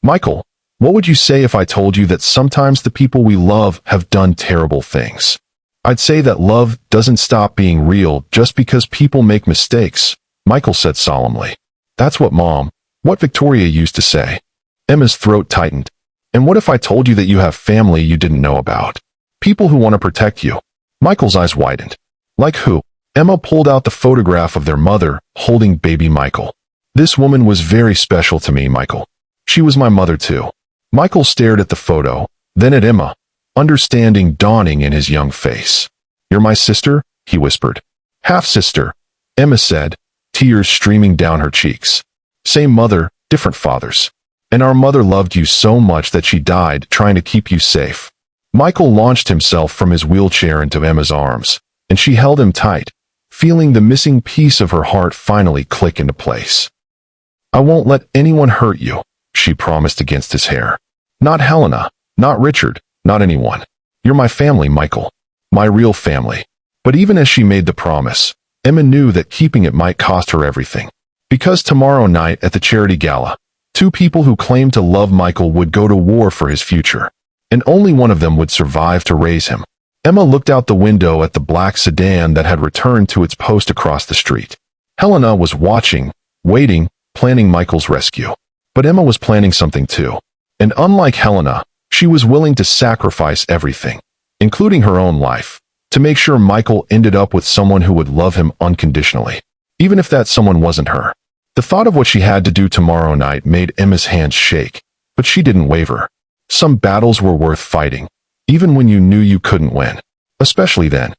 Michael, what would you say if I told you that sometimes the people we love have done terrible things? I'd say that love doesn't stop being real just because people make mistakes, Michael said solemnly. That's what Victoria used to say. Emma's throat tightened. And what if I told you that you have family you didn't know about? People who want to protect you. Michael's eyes widened. Like who? Emma pulled out the photograph of their mother, holding baby Michael. This woman was very special to me, Michael. She was my mother too. Michael stared at the photo, then at Emma, understanding dawning in his young face. You're my sister? He whispered. Half-sister, Emma said, tears streaming down her cheeks. Same mother, different fathers. And our mother loved you so much that she died trying to keep you safe. Michael launched himself from his wheelchair into Emma's arms, and she held him tight, feeling the missing piece of her heart finally click into place. I won't let anyone hurt you, she promised against his hair. Not Helena, not Richard, not anyone. You're my family, Michael. My real family. But even as she made the promise, Emma knew that keeping it might cost her everything. Because tomorrow night at the charity gala, two people who claimed to love Michael would go to war for his future, and only one of them would survive to raise him. Emma looked out the window at the black sedan that had returned to its post across the street. Helena was watching, waiting, planning Michael's rescue. But Emma was planning something too. And unlike Helena, she was willing to sacrifice everything, including her own life, to make sure Michael ended up with someone who would love him unconditionally, even if that someone wasn't her. The thought of what she had to do tomorrow night made Emma's hands shake, but she didn't waver. Some battles were worth fighting, even when you knew you couldn't win, especially then.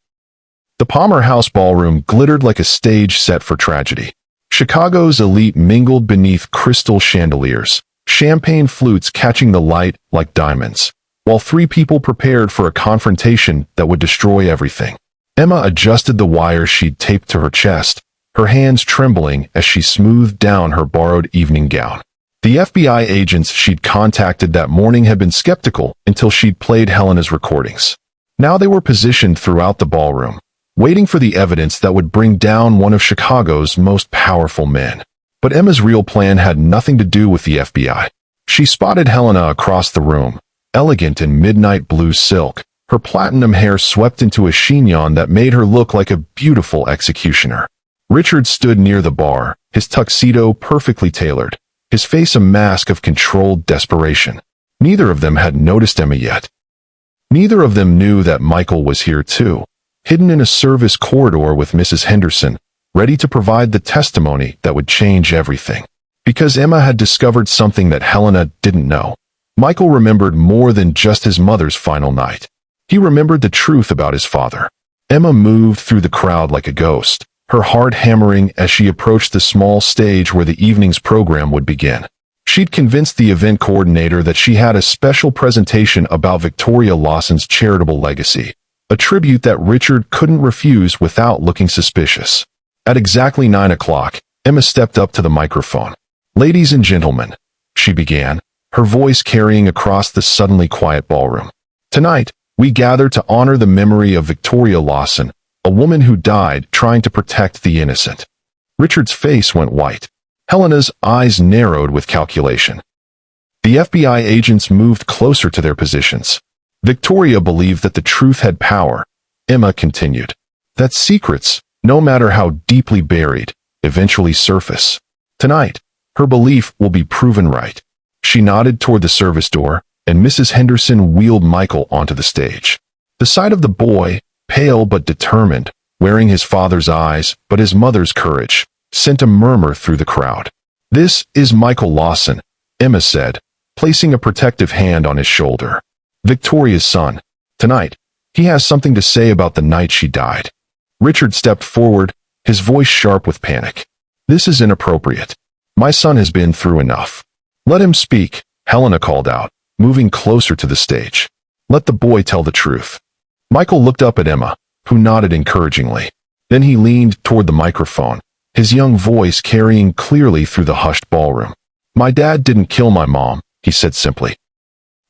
The Palmer House ballroom glittered like a stage set for tragedy. Chicago's elite mingled beneath crystal chandeliers, champagne flutes catching the light like diamonds, while three people prepared for a confrontation that would destroy everything. Emma adjusted the wires she'd taped to her chest, her hands trembling as she smoothed down her borrowed evening gown. The FBI agents she'd contacted that morning had been skeptical until she'd played Helena's recordings. Now they were positioned throughout the ballroom, waiting for the evidence that would bring down one of Chicago's most powerful men. But Emma's real plan had nothing to do with the FBI. She spotted Helena across the room, elegant in midnight blue silk, her platinum hair swept into a chignon that made her look like a beautiful executioner. Richard stood near the bar, his tuxedo perfectly tailored, his face a mask of controlled desperation. Neither of them had noticed Emma yet. Neither of them knew that Michael was here too, hidden in a service corridor with Mrs. Henderson, ready to provide the testimony that would change everything. Because Emma had discovered something that Helena didn't know. Michael remembered more than just his mother's final night. He remembered the truth about his father. Emma moved through the crowd like a ghost, her heart hammering as she approached the small stage where the evening's program would begin. She'd convinced the event coordinator that she had a special presentation about Victoria Lawson's charitable legacy, a tribute that Richard couldn't refuse without looking suspicious. At exactly 9 o'clock, Emma stepped up to the microphone. Ladies and gentlemen, she began, her voice carrying across the suddenly quiet ballroom. Tonight, we gather to honor the memory of Victoria Lawson, a woman who died trying to protect the innocent. Richard's face went white. Helena's eyes narrowed with calculation. The FBI agents moved closer to their positions. Victoria believed that the truth had power. Emma continued. That secrets, no matter how deeply buried, eventually surface. Tonight, her belief will be proven right. She nodded toward the service door, and Mrs. Henderson wheeled Michael onto the stage. The sight of the boy, pale but determined, wearing his father's eyes but his mother's courage, sent a murmur through the crowd. This is Michael Lawson, Emma said, placing a protective hand on his shoulder. Victoria's son. Tonight, he has something to say about the night she died. Richard stepped forward, his voice sharp with panic. This is inappropriate. My son has been through enough. Let him speak, Helena called out, moving closer to the stage. Let the boy tell the truth. Michael looked up at Emma, who nodded encouragingly. Then he leaned toward the microphone, his young voice carrying clearly through the hushed ballroom. My dad didn't kill my mom, he said simply.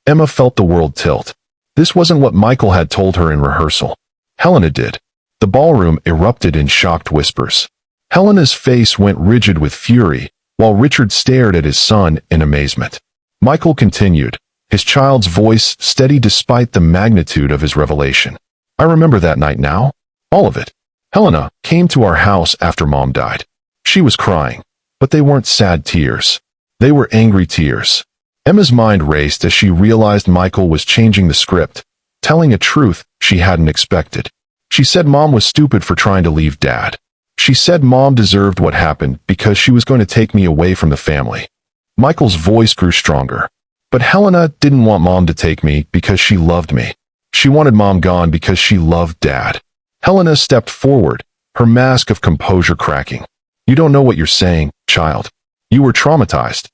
Emma felt the world tilt. This wasn't what Michael had told her in rehearsal. Helena did. The ballroom erupted in shocked whispers. Helena's face went rigid with fury, while Richard stared at his son in amazement. Michael continued, his child's voice steady despite the magnitude of his revelation. I remember that night now. All of it. Helena came to our house after Mom died. She was crying, but they weren't sad tears. They were angry tears. Emma's mind raced as she realized Michael was changing the script, telling a truth she hadn't expected. She said Mom was stupid for trying to leave Dad. She said Mom deserved what happened because she was going to take me away from the family. Michael's voice grew stronger. But Helena didn't want Mom to take me because she loved me. She wanted Mom gone because she loved Dad. Helena stepped forward, her mask of composure cracking. You don't know what you're saying, child. You were traumatized.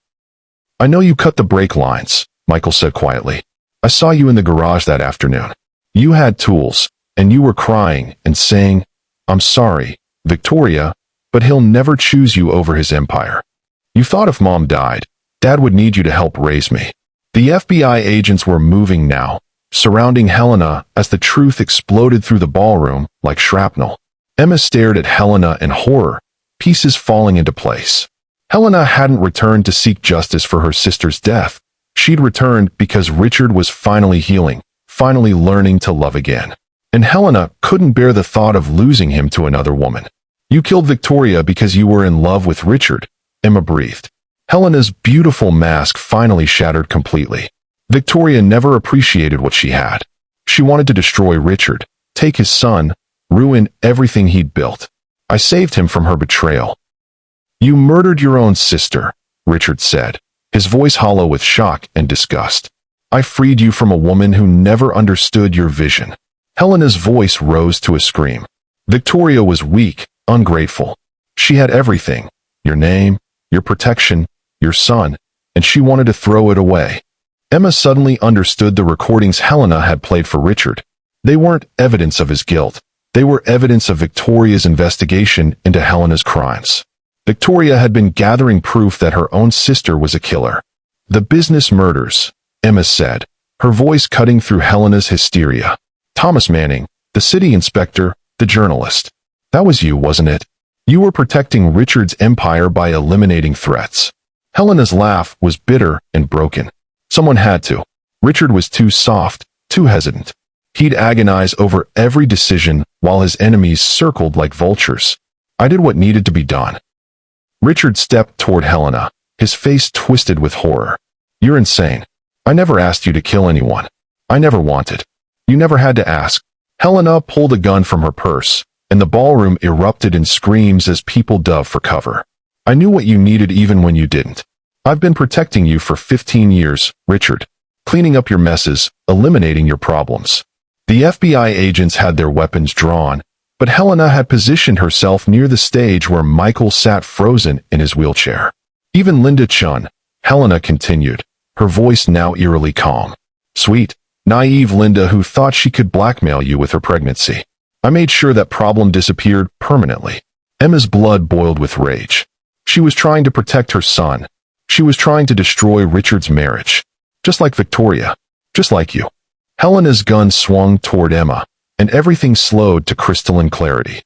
I know you cut the brake lines, Michael said quietly. I saw you in the garage that afternoon. You had tools, and you were crying and saying, I'm sorry, Victoria, but he'll never choose you over his empire. You thought if Mom died, Dad would need you to help raise me. The FBI agents were moving now, surrounding Helena as the truth exploded through the ballroom like shrapnel. Emma stared at Helena in horror, pieces falling into place. Helena hadn't returned to seek justice for her sister's death. She'd returned because Richard was finally healing, finally learning to love again. And Helena couldn't bear the thought of losing him to another woman. You killed Victoria because you were in love with Richard, Emma breathed. Helena's beautiful mask finally shattered completely. Victoria never appreciated what she had. She wanted to destroy Richard, take his son, ruin everything he'd built. I saved him from her betrayal. You murdered your own sister, Richard said, his voice hollow with shock and disgust. I freed you from a woman who never understood your vision. Helena's voice rose to a scream. Victoria was weak, ungrateful. She had everything, your name, your protection, your son, and she wanted to throw it away. Emma suddenly understood the recordings Helena had played for Richard. They weren't evidence of his guilt. They were evidence of Victoria's investigation into Helena's crimes. Victoria had been gathering proof that her own sister was a killer. The business murders, Emma said, her voice cutting through Helena's hysteria. Thomas Manning, the city inspector, the journalist. That was you, wasn't it? You were protecting Richard's empire by eliminating threats. Helena's laugh was bitter and broken. Someone had to. Richard was too soft, too hesitant. He'd agonize over every decision while his enemies circled like vultures. I did what needed to be done. Richard stepped toward Helena, his face twisted with horror. You're insane. I never asked you to kill anyone. I never wanted. You never had to ask. Helena pulled a gun from her purse, and the ballroom erupted in screams as people dove for cover. I knew what you needed even when you didn't. I've been protecting you for 15 years, Richard. Cleaning up your messes, eliminating your problems. The FBI agents had their weapons drawn, but Helena had positioned herself near the stage where Michael sat frozen in his wheelchair. Even Linda Chun, Helena continued, her voice now eerily calm. Sweet, naive Linda who thought she could blackmail you with her pregnancy. I made sure that problem disappeared permanently. Emma's blood boiled with rage. She was trying to protect her son. She was trying to destroy Richard's marriage. Just like Victoria. Just like you. Helena's gun swung toward Emma, and everything slowed to crystalline clarity.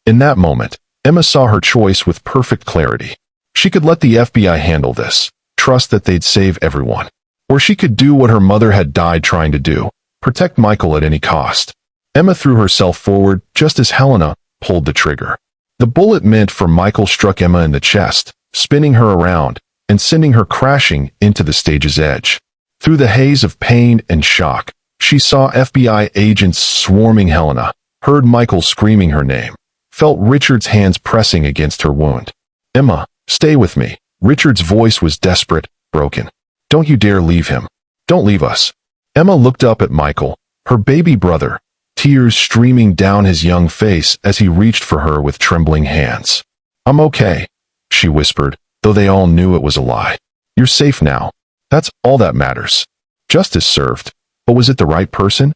In that moment, Emma saw her choice with perfect clarity. She could let the FBI handle this, trust that they'd save everyone. Or she could do what her mother had died trying to do, protect Michael at any cost. Emma threw herself forward just as Helena pulled the trigger. The bullet meant for Michael struck Emma in the chest, spinning her around and sending her crashing into the stage's edge. Through the haze of pain and shock, she saw FBI agents swarming Helena, heard Michael screaming her name, felt Richard's hands pressing against her wound. Emma, stay with me. Richard's voice was desperate, broken. Don't you dare leave him. Don't leave us. Emma looked up at Michael, her baby brother, tears streaming down his young face as he reached for her with trembling hands. I'm okay, she whispered, though they all knew it was a lie. You're safe now. That's all that matters. Justice served, but was it the right person?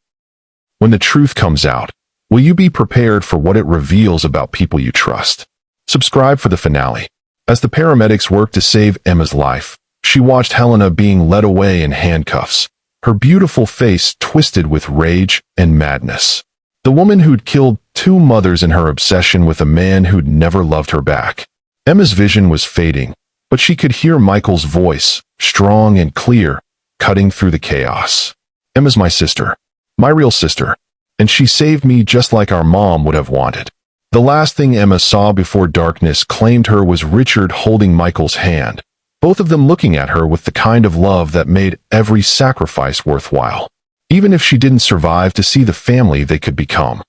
When the truth comes out, will you be prepared for what it reveals about people you trust? Subscribe for the finale. As the paramedics worked to save Emma's life, she watched Helena being led away in handcuffs, her beautiful face twisted with rage and madness. The woman who'd killed 2 mothers in her obsession with a man who'd never loved her back. Emma's vision was fading, but she could hear Michael's voice, strong and clear, cutting through the chaos. Emma's my sister. My real sister. and she saved me just like our mom would have wanted. The last thing Emma saw before darkness claimed her was Richard holding Michael's hand, both of them looking at her with the kind of love that made every sacrifice worthwhile, even if she didn't survive to see the family they could become.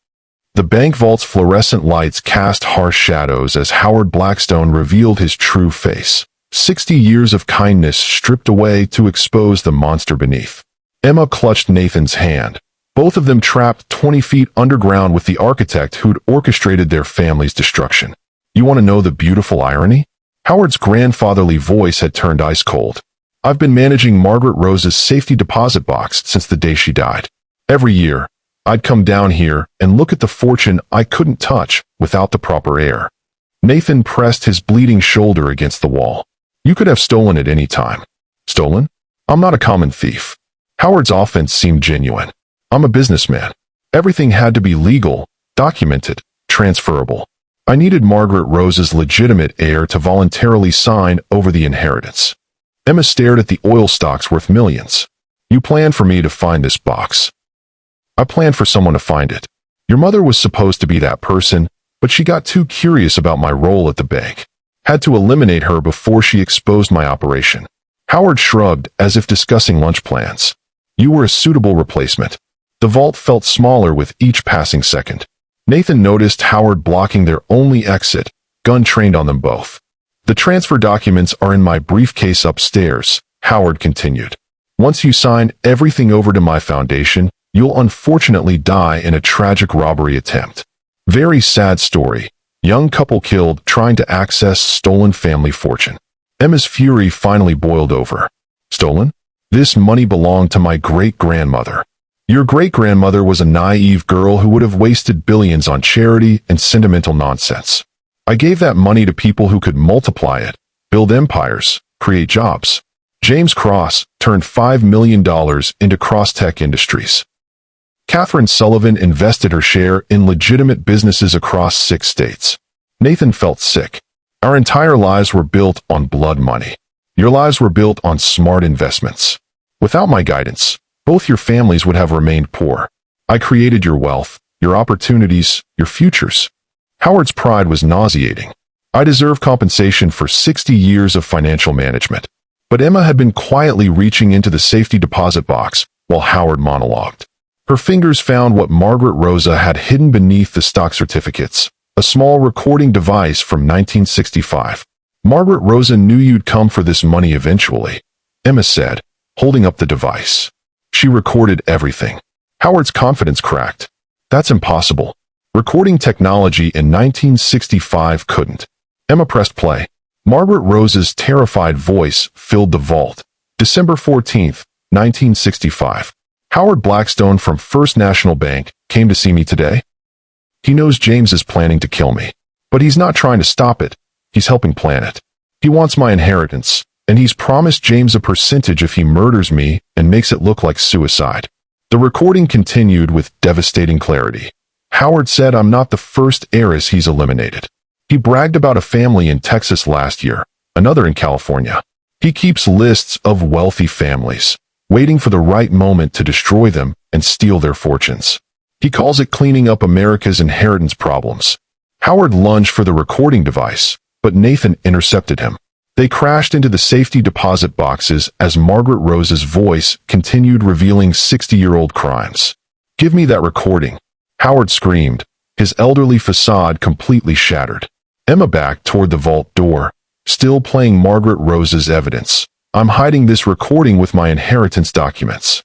The bank vault's fluorescent lights cast harsh shadows as Howard Blackstone revealed his true face. 60 years of kindness stripped away to expose the monster beneath. Emma clutched Nathan's hand, both of them trapped 20 feet underground with the architect who'd orchestrated their family's destruction. You want to know the beautiful irony? Howard's grandfatherly voice had turned ice cold. I've been managing Margaret Rose's safety deposit box since the day she died. Every year, I'd come down here and look at the fortune I couldn't touch without the proper air. Nathan pressed his bleeding shoulder against the wall. You could have stolen it any time. Stolen? I'm not a common thief. Howard's offense seemed genuine. I'm a businessman. Everything had to be legal, documented, transferable. I needed Margaret Rose's legitimate heir to voluntarily sign over the inheritance. Emma stared at the oil stocks worth millions. You planned for me to find this box. I planned for someone to find it. Your mother was supposed to be that person, but she got too curious about my role at the bank. Had to eliminate her before she exposed my operation. Howard shrugged as if discussing lunch plans. You were a suitable replacement. The vault felt smaller with each passing second. Nathan noticed Howard blocking their only exit, gun trained on them both. The transfer documents are in my briefcase upstairs, Howard continued. Once you sign everything over to my foundation, you'll unfortunately die in a tragic robbery attempt. Very sad story. Young couple killed trying to access stolen family fortune. Emma's fury finally boiled over. Stolen? This money belonged to my great-grandmother. Your great-grandmother was a naive girl who would have wasted billions on charity and sentimental nonsense. I gave that money to people who could multiply it, build empires, create jobs. James Cross turned $5 million into Crosstech Industries. Catherine Sullivan invested her share in legitimate businesses across 6 states. Nathan felt sick. Our entire lives were built on blood money. Your lives were built on smart investments. Without my guidance, both your families would have remained poor. I created your wealth, your opportunities, your futures. Howard's pride was nauseating. I deserve compensation for 60 years of financial management. But Emma had been quietly reaching into the safety deposit box while Howard monologued. Her fingers found what Margaret Rosa had hidden beneath the stock certificates, a small recording device from 1965. Margaret Rosa knew you'd come for this money eventually, Emma said, holding up the device. She recorded everything. Howard's confidence cracked. That's impossible. Recording technology in 1965 couldn't. Emma pressed play. Margaret Rosa's terrified voice filled the vault. December 14th, 1965. Howard Blackstone from First National Bank came to see me today. He knows James is planning to kill me, but he's not trying to stop it. He's helping plan it. He wants my inheritance, and he's promised James a percentage if he murders me and makes it look like suicide. The recording continued with devastating clarity. Howard said I'm not the first heiress he's eliminated. He bragged about a family in Texas last year, another in California. He keeps lists of wealthy families, waiting for the right moment to destroy them and steal their fortunes. He calls it cleaning up America's inheritance problems. Howard lunged for the recording device, but Nathan intercepted him. They crashed into the safety deposit boxes as Margaret Rose's voice continued revealing 60-year-old crimes. Give me that recording, Howard screamed, his elderly facade completely shattered. Emma backed toward the vault door, still playing Margaret Rose's evidence. I'm hiding this recording with my inheritance documents.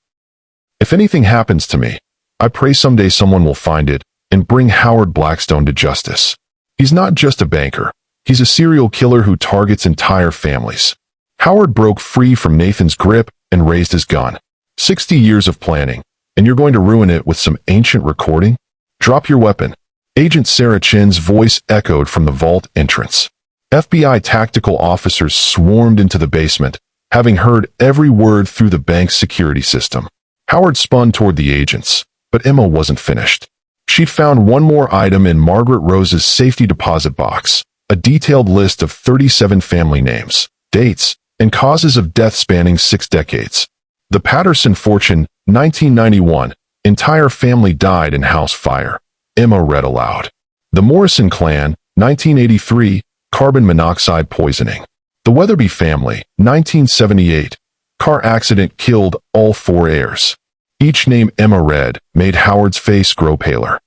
If anything happens to me, I pray someday someone will find it and bring Howard Blackstone to justice. He's not just a banker. He's a serial killer who targets entire families. Howard broke free from Nathan's grip and raised his gun. 60 years of planning, and you're going to ruin it with some ancient recording? Drop your weapon. Agent Sarah Chin's voice echoed from the vault entrance. FBI tactical officers swarmed into the basement, having heard every word through the bank's security system. Howard spun toward the agents, but Emma wasn't finished. She'd found one more item in Margaret Rose's safety deposit box, a detailed list of 37 family names, dates, and causes of death spanning 6 decades. The Patterson fortune, 1991, Entire family died in house fire. Emma read aloud. The Morrison clan, 1983, carbon monoxide poisoning. The Weatherby family, 1978, car accident killed all 4 heirs. Each name Emma read made Howard's face grow paler.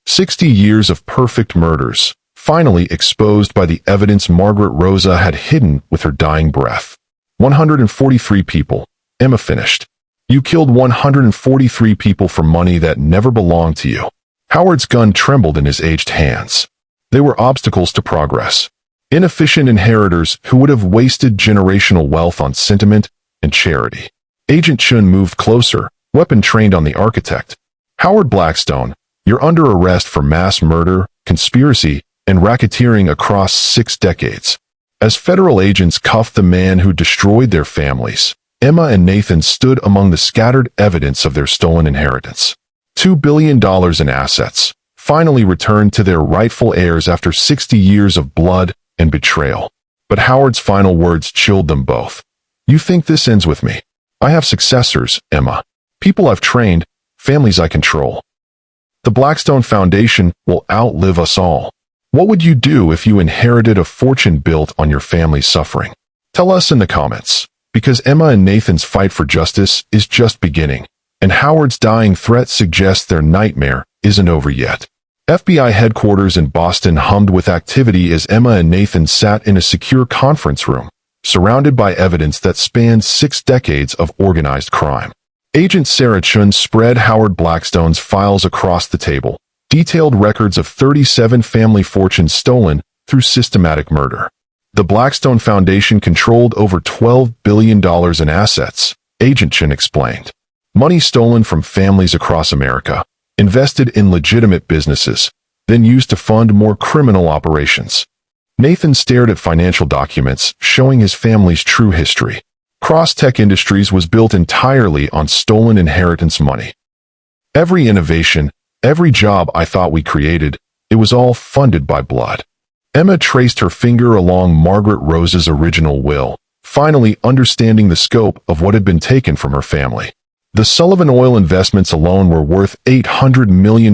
60 years of perfect murders, finally exposed by the evidence Margaret Rosa had hidden with her dying breath. 143 people, Emma finished. You killed 143 people for money that never belonged to you. Howard's gun trembled in his aged hands. They were obstacles to progress. Inefficient inheritors who would have wasted generational wealth on sentiment and charity. Agent Chun moved closer, weapon trained on the architect. Howard Blackstone, you're under arrest for mass murder, conspiracy, and racketeering across 6 decades. As federal agents cuffed the man who destroyed their families, Emma and Nathan stood among the scattered evidence of their stolen inheritance. $2 billion in assets, finally returned to their rightful heirs after 60 years of blood and betrayal. But Howard's final words chilled them both. You think this ends with me? I have successors, Emma. People I've trained, families I control. The Blackstone Foundation will outlive us all. What would you do if you inherited a fortune built on your family's suffering? Tell us in the comments, because Emma and Nathan's fight for justice is just beginning, and Howard's dying threat suggests their nightmare isn't over yet. FBI headquarters in Boston hummed with activity as Emma and Nathan sat in a secure conference room, surrounded by evidence that spanned 6 decades of organized crime. Agent Sarah Chun spread Howard Blackstone's files across the table, detailed records of 37 family fortunes stolen through systematic murder. The Blackstone Foundation controlled over $12 billion in assets, Agent Chun explained. Money stolen from families across America, invested in legitimate businesses, then used to fund more criminal operations. Nathan stared at financial documents showing his family's true history. Cross-Tech Industries was built entirely on stolen inheritance money. Every innovation, every job I thought we created, it was all funded by blood. Emma traced her finger along Margaret Rosa's original will, finally understanding the scope of what had been taken from her family. The Sullivan oil investments alone were worth $800 million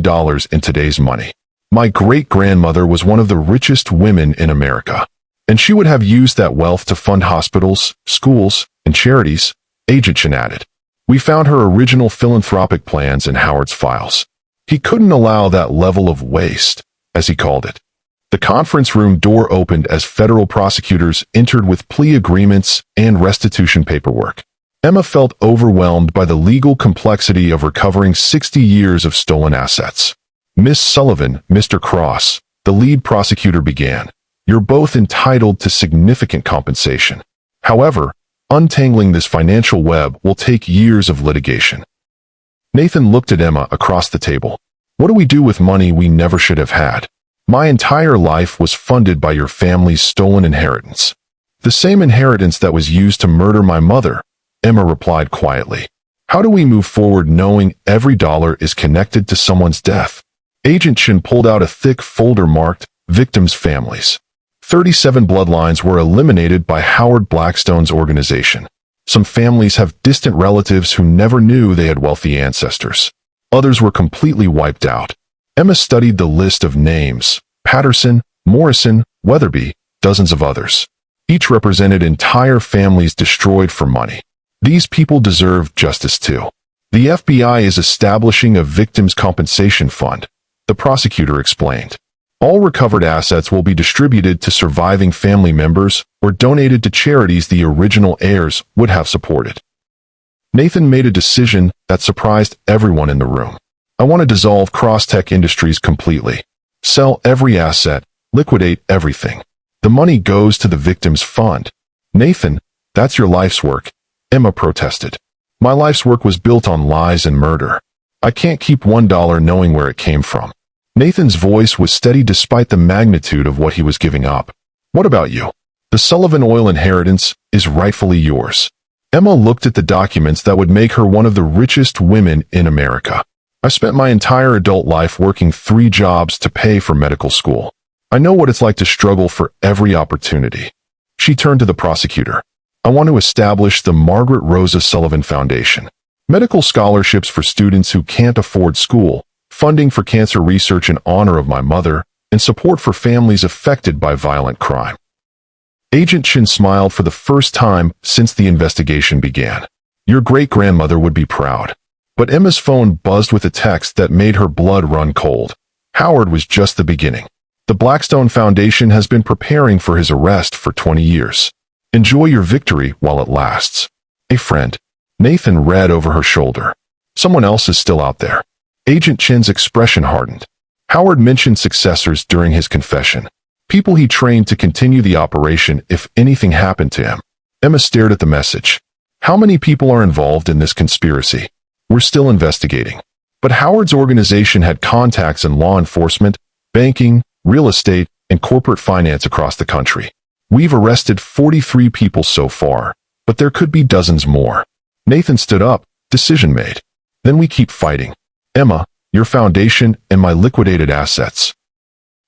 in today's money. My great-grandmother was one of the richest women in America, and she would have used that wealth to fund hospitals, schools, and charities, Agent Chun added. We found her original philanthropic plans in Howard's files. He couldn't allow that level of waste, as he called it. The conference room door opened as federal prosecutors entered with plea agreements and restitution paperwork. Emma felt overwhelmed by the legal complexity of recovering 60 years of stolen assets. Miss Sullivan, Mr. Cross, the lead prosecutor began. You're both entitled to significant compensation. However, untangling this financial web will take years of litigation. Nathan looked at Emma across the table. What do we do with money we never should have had? My entire life was funded by your family's stolen inheritance. The same inheritance that was used to murder my mother, Emma replied quietly. How do we move forward knowing every dollar is connected to someone's death? Agent Chun pulled out a thick folder marked Victims' Families. 37 bloodlines were eliminated by Howard Blackstone's organization. Some families have distant relatives who never knew they had wealthy ancestors. Others were completely wiped out. Emma studied the list of names: Patterson, Morrison, Weatherby, dozens of others. Each represented entire families destroyed for money. These people deserve justice too. The FBI is establishing a victims' compensation fund, the prosecutor explained. All recovered assets will be distributed to surviving family members or donated to charities the original heirs would have supported. Nathan made a decision that surprised everyone in the room. I want to dissolve Cross-Tech Industries completely. Sell every asset, liquidate everything. The money goes to the victims' fund. Nathan, that's your life's work, Emma protested. My life's work was built on lies and murder. I can't keep $1 knowing where it came from. Nathan's voice was steady despite the magnitude of what he was giving up. What about you? The Sullivan oil inheritance is rightfully yours. Emma looked at the documents that would make her one of the richest women in America. I spent my entire adult life working 3 jobs to pay for medical school. I know what it's like to struggle for every opportunity. She turned to the prosecutor. I want to establish the Margaret Rosa Sullivan Foundation. medical scholarships for students who can't afford school, funding for cancer research in honor of my mother, and support for families affected by violent crime. Agent Chin smiled for the first time since the investigation began. Your great-grandmother would be proud. But Emma's phone buzzed with a text that made her blood run cold. Howard was just the beginning. The Blackstone Foundation has been preparing for his arrest for 20 years. Enjoy your victory while it lasts. A friend. Nathan read over her shoulder. Someone else is still out there. Agent Chin's expression hardened. Howard mentioned successors during his confession. People he trained to continue the operation if anything happened to him. Emma stared at the message. How many people are involved in this conspiracy? We're still investigating. But Howard's organization had contacts in law enforcement, banking, real estate, and corporate finance across the country. We've arrested 43 people so far, but there could be dozens more. Nathan stood up, decision made. Then we keep fighting. Emma, your foundation, and my liquidated assets.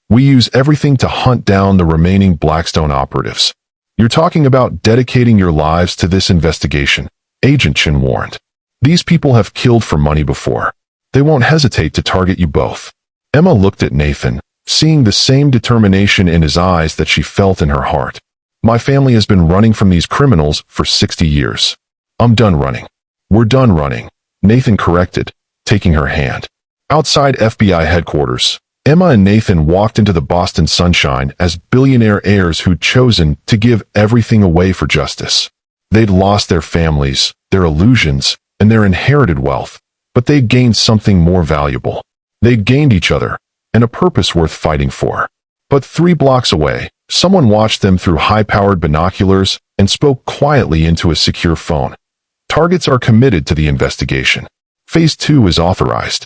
We use everything to hunt down the remaining Blackstone operatives. You're talking about dedicating your lives to this investigation, Agent Chin warned. These people have killed for money before. They won't hesitate to target you both. Emma looked at Nathan, seeing the same determination in his eyes that she felt in her heart. My family has been running from these criminals for 60 years. I'm done running. We're done running, Nathan corrected, taking her hand. Outside FBI headquarters, Emma and Nathan walked into the Boston sunshine as billionaire heirs who'd chosen to give everything away for justice. They'd lost their families, their illusions, and their inherited wealth, but they'd gained something more valuable. They'd gained each other, and a purpose worth fighting for. But 3 blocks away, someone watched them through high-powered binoculars and spoke quietly into a secure phone. Targets are committed to the investigation. Phase 2 is authorized.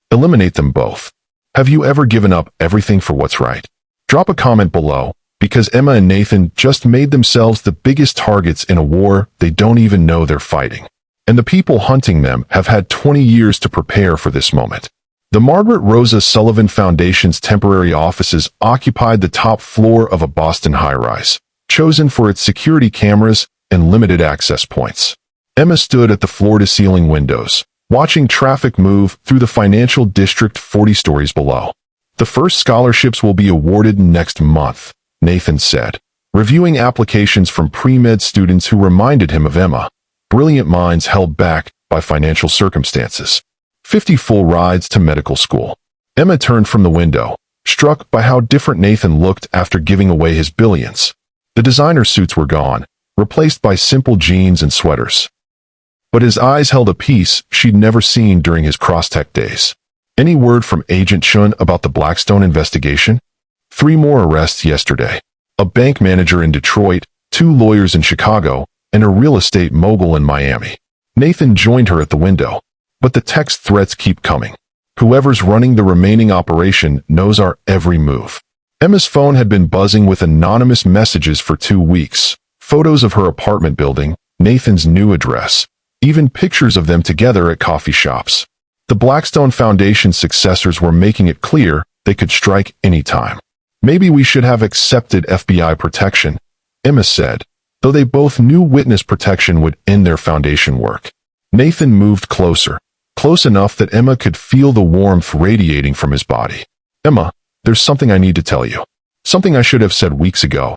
Eliminate them both. Have you ever given up everything for what's right? Drop a comment below, because Emma and Nathan just made themselves the biggest targets in a war they don't even know they're fighting. And the people hunting them have had 20 years to prepare for this moment. The Margaret Rosa Sullivan Foundation's temporary offices occupied the top floor of a Boston high-rise, chosen for its security cameras and limited access points. Emma stood at the floor-to-ceiling windows, watching traffic move through the financial district 40 stories below. The first scholarships will be awarded next month, Nathan said, reviewing applications from pre-med students who reminded him of Emma, brilliant minds held back by financial circumstances. 50 full rides to medical school. Emma turned from the window, struck by how different Nathan looked after giving away his billions. The designer suits were gone, replaced by simple jeans and sweaters. But his eyes held a peace she'd never seen during his cross-tech days. Any word from Agent Chun about the Blackstone investigation? 3 more arrests yesterday. A bank manager in Detroit, 2 lawyers in Chicago, and a real estate mogul in Miami. Nathan joined her at the window. But the text threats keep coming. Whoever's running the remaining operation knows our every move. Emma's phone had been buzzing with anonymous messages for 2 weeks. Photos of her apartment building, Nathan's new address, even pictures of them together at coffee shops. The Blackstone Foundation's successors were making it clear they could strike any time. Maybe we should have accepted FBI protection, Emma said, though they both knew witness protection would end their foundation work. Nathan moved closer, close enough that Emma could feel the warmth radiating from his body. Emma, there's something I need to tell you. Something I should have said weeks ago.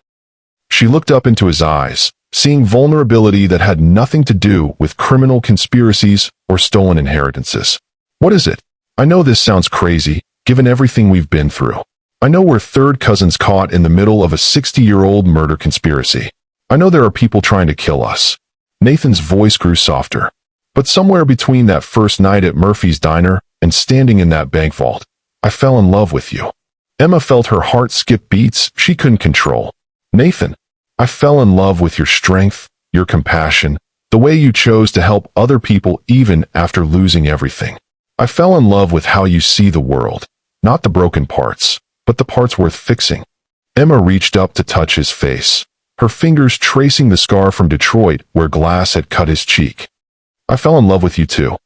She looked up into his eyes, seeing vulnerability that had nothing to do with criminal conspiracies or stolen inheritances. What is it? I know this sounds crazy, given everything we've been through. I know we're third cousins caught in the middle of a 60-year-old murder conspiracy. I know there are people trying to kill us. Nathan's voice grew softer. But somewhere between that first night at Murphy's Diner and standing in that bank vault, I fell in love with you. Emma felt her heart skip beats she couldn't control. Nathan, I fell in love with your strength, your compassion, the way you chose to help other people even after losing everything. I fell in love with how you see the world, not the broken parts, but the parts worth fixing. Emma reached up to touch his face, her fingers tracing the scar from Detroit where glass had cut his cheek. I fell in love with you too.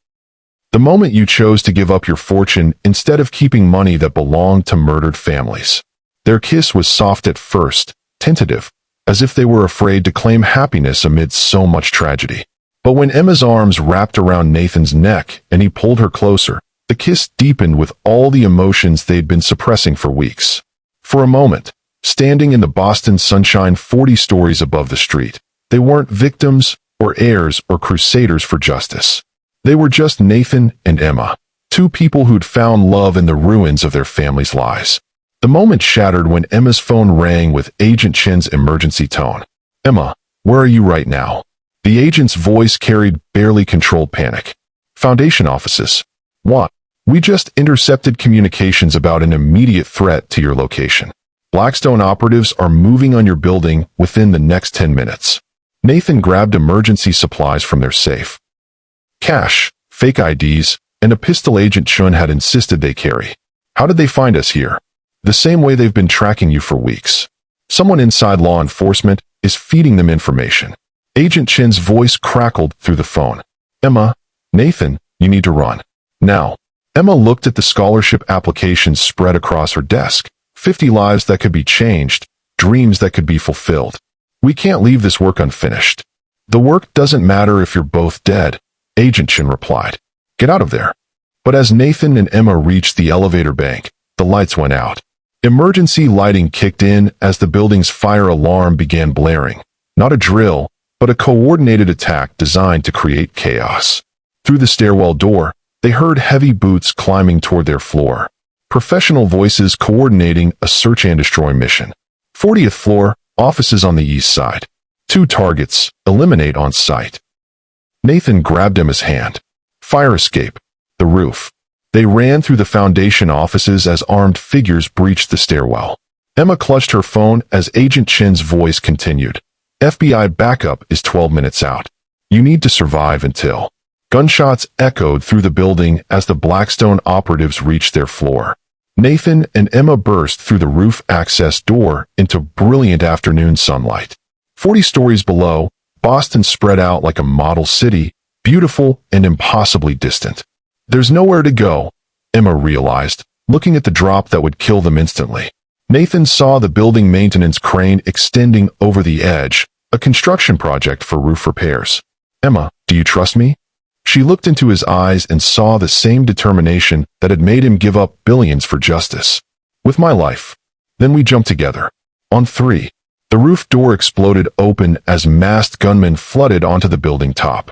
The moment you chose to give up your fortune instead of keeping money that belonged to murdered families. Their kiss was soft at first, tentative, as if they were afraid to claim happiness amid so much tragedy. But when Emma's arms wrapped around Nathan's neck and he pulled her closer, the kiss deepened with all the emotions they'd been suppressing for weeks. For a moment, standing in the Boston sunshine 40 stories above the street, they weren't victims or heirs or crusaders for justice. They were just Nathan and Emma, two people who'd found love in the ruins of their family's lies. The moment shattered when Emma's phone rang with Agent Chen's emergency tone. "Emma, where are you right now?" The agent's voice carried barely controlled panic. "Foundation offices." "What?" "We just intercepted communications about an immediate threat to your location. Blackstone operatives are moving on your building within the next 10 minutes. Nathan grabbed emergency supplies from their safe. Cash, fake IDs, and a pistol Agent Chun had insisted they carry. "How did they find us here?" "The same way they've been tracking you for weeks. Someone inside law enforcement is feeding them information." Agent Chen's voice crackled through the phone. "Emma, Nathan, you need to run. Now." Emma looked at the scholarship applications spread across her desk. 50 lives that could be changed, dreams that could be fulfilled. "We can't leave this work unfinished." "The work doesn't matter if you're both dead," Agent Chen replied. "Get out of there." But as Nathan and Emma reached the elevator bank, the lights went out. Emergency lighting kicked in as the building's fire alarm began blaring. Not a drill, but a coordinated attack designed to create chaos. Through the stairwell door, they heard heavy boots climbing toward their floor. Professional voices coordinating a search and destroy mission. 40th floor, offices on the east side. 2 targets, eliminate on sight. Nathan grabbed Emma's hand. Fire escape. The roof. They ran through the foundation offices as armed figures breached the stairwell. Emma clutched her phone as Agent Chen's voice continued. "FBI backup is 12 minutes out. You need to survive until..." Gunshots echoed through the building as the Blackstone operatives reached their floor. Nathan and Emma burst through the roof access door into brilliant afternoon sunlight. 40 stories below, Boston spread out like a model city, beautiful and impossibly distant. "There's nowhere to go," Emma realized, looking at the drop that would kill them instantly. Nathan saw the building maintenance crane extending over the edge, a construction project for roof repairs. "Emma, do you trust me?" She looked into his eyes and saw the same determination that had made him give up billions for justice. "With my life." Then we jumped together. On 3. The roof door exploded open as masked gunmen flooded onto the building top.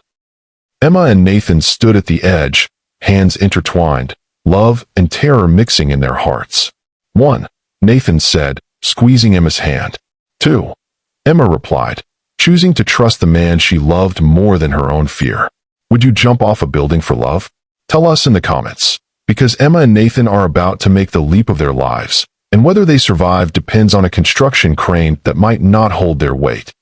Emma and Nathan stood at the edge, hands intertwined, love and terror mixing in their hearts. "1," Nathan said, squeezing Emma's hand. "2," Emma replied, choosing to trust the man she loved more than her own fear. Would you jump off a building for love? Tell us in the comments, because Emma and Nathan are about to make the leap of their lives, and whether they survive depends on a construction crane that might not hold their weight.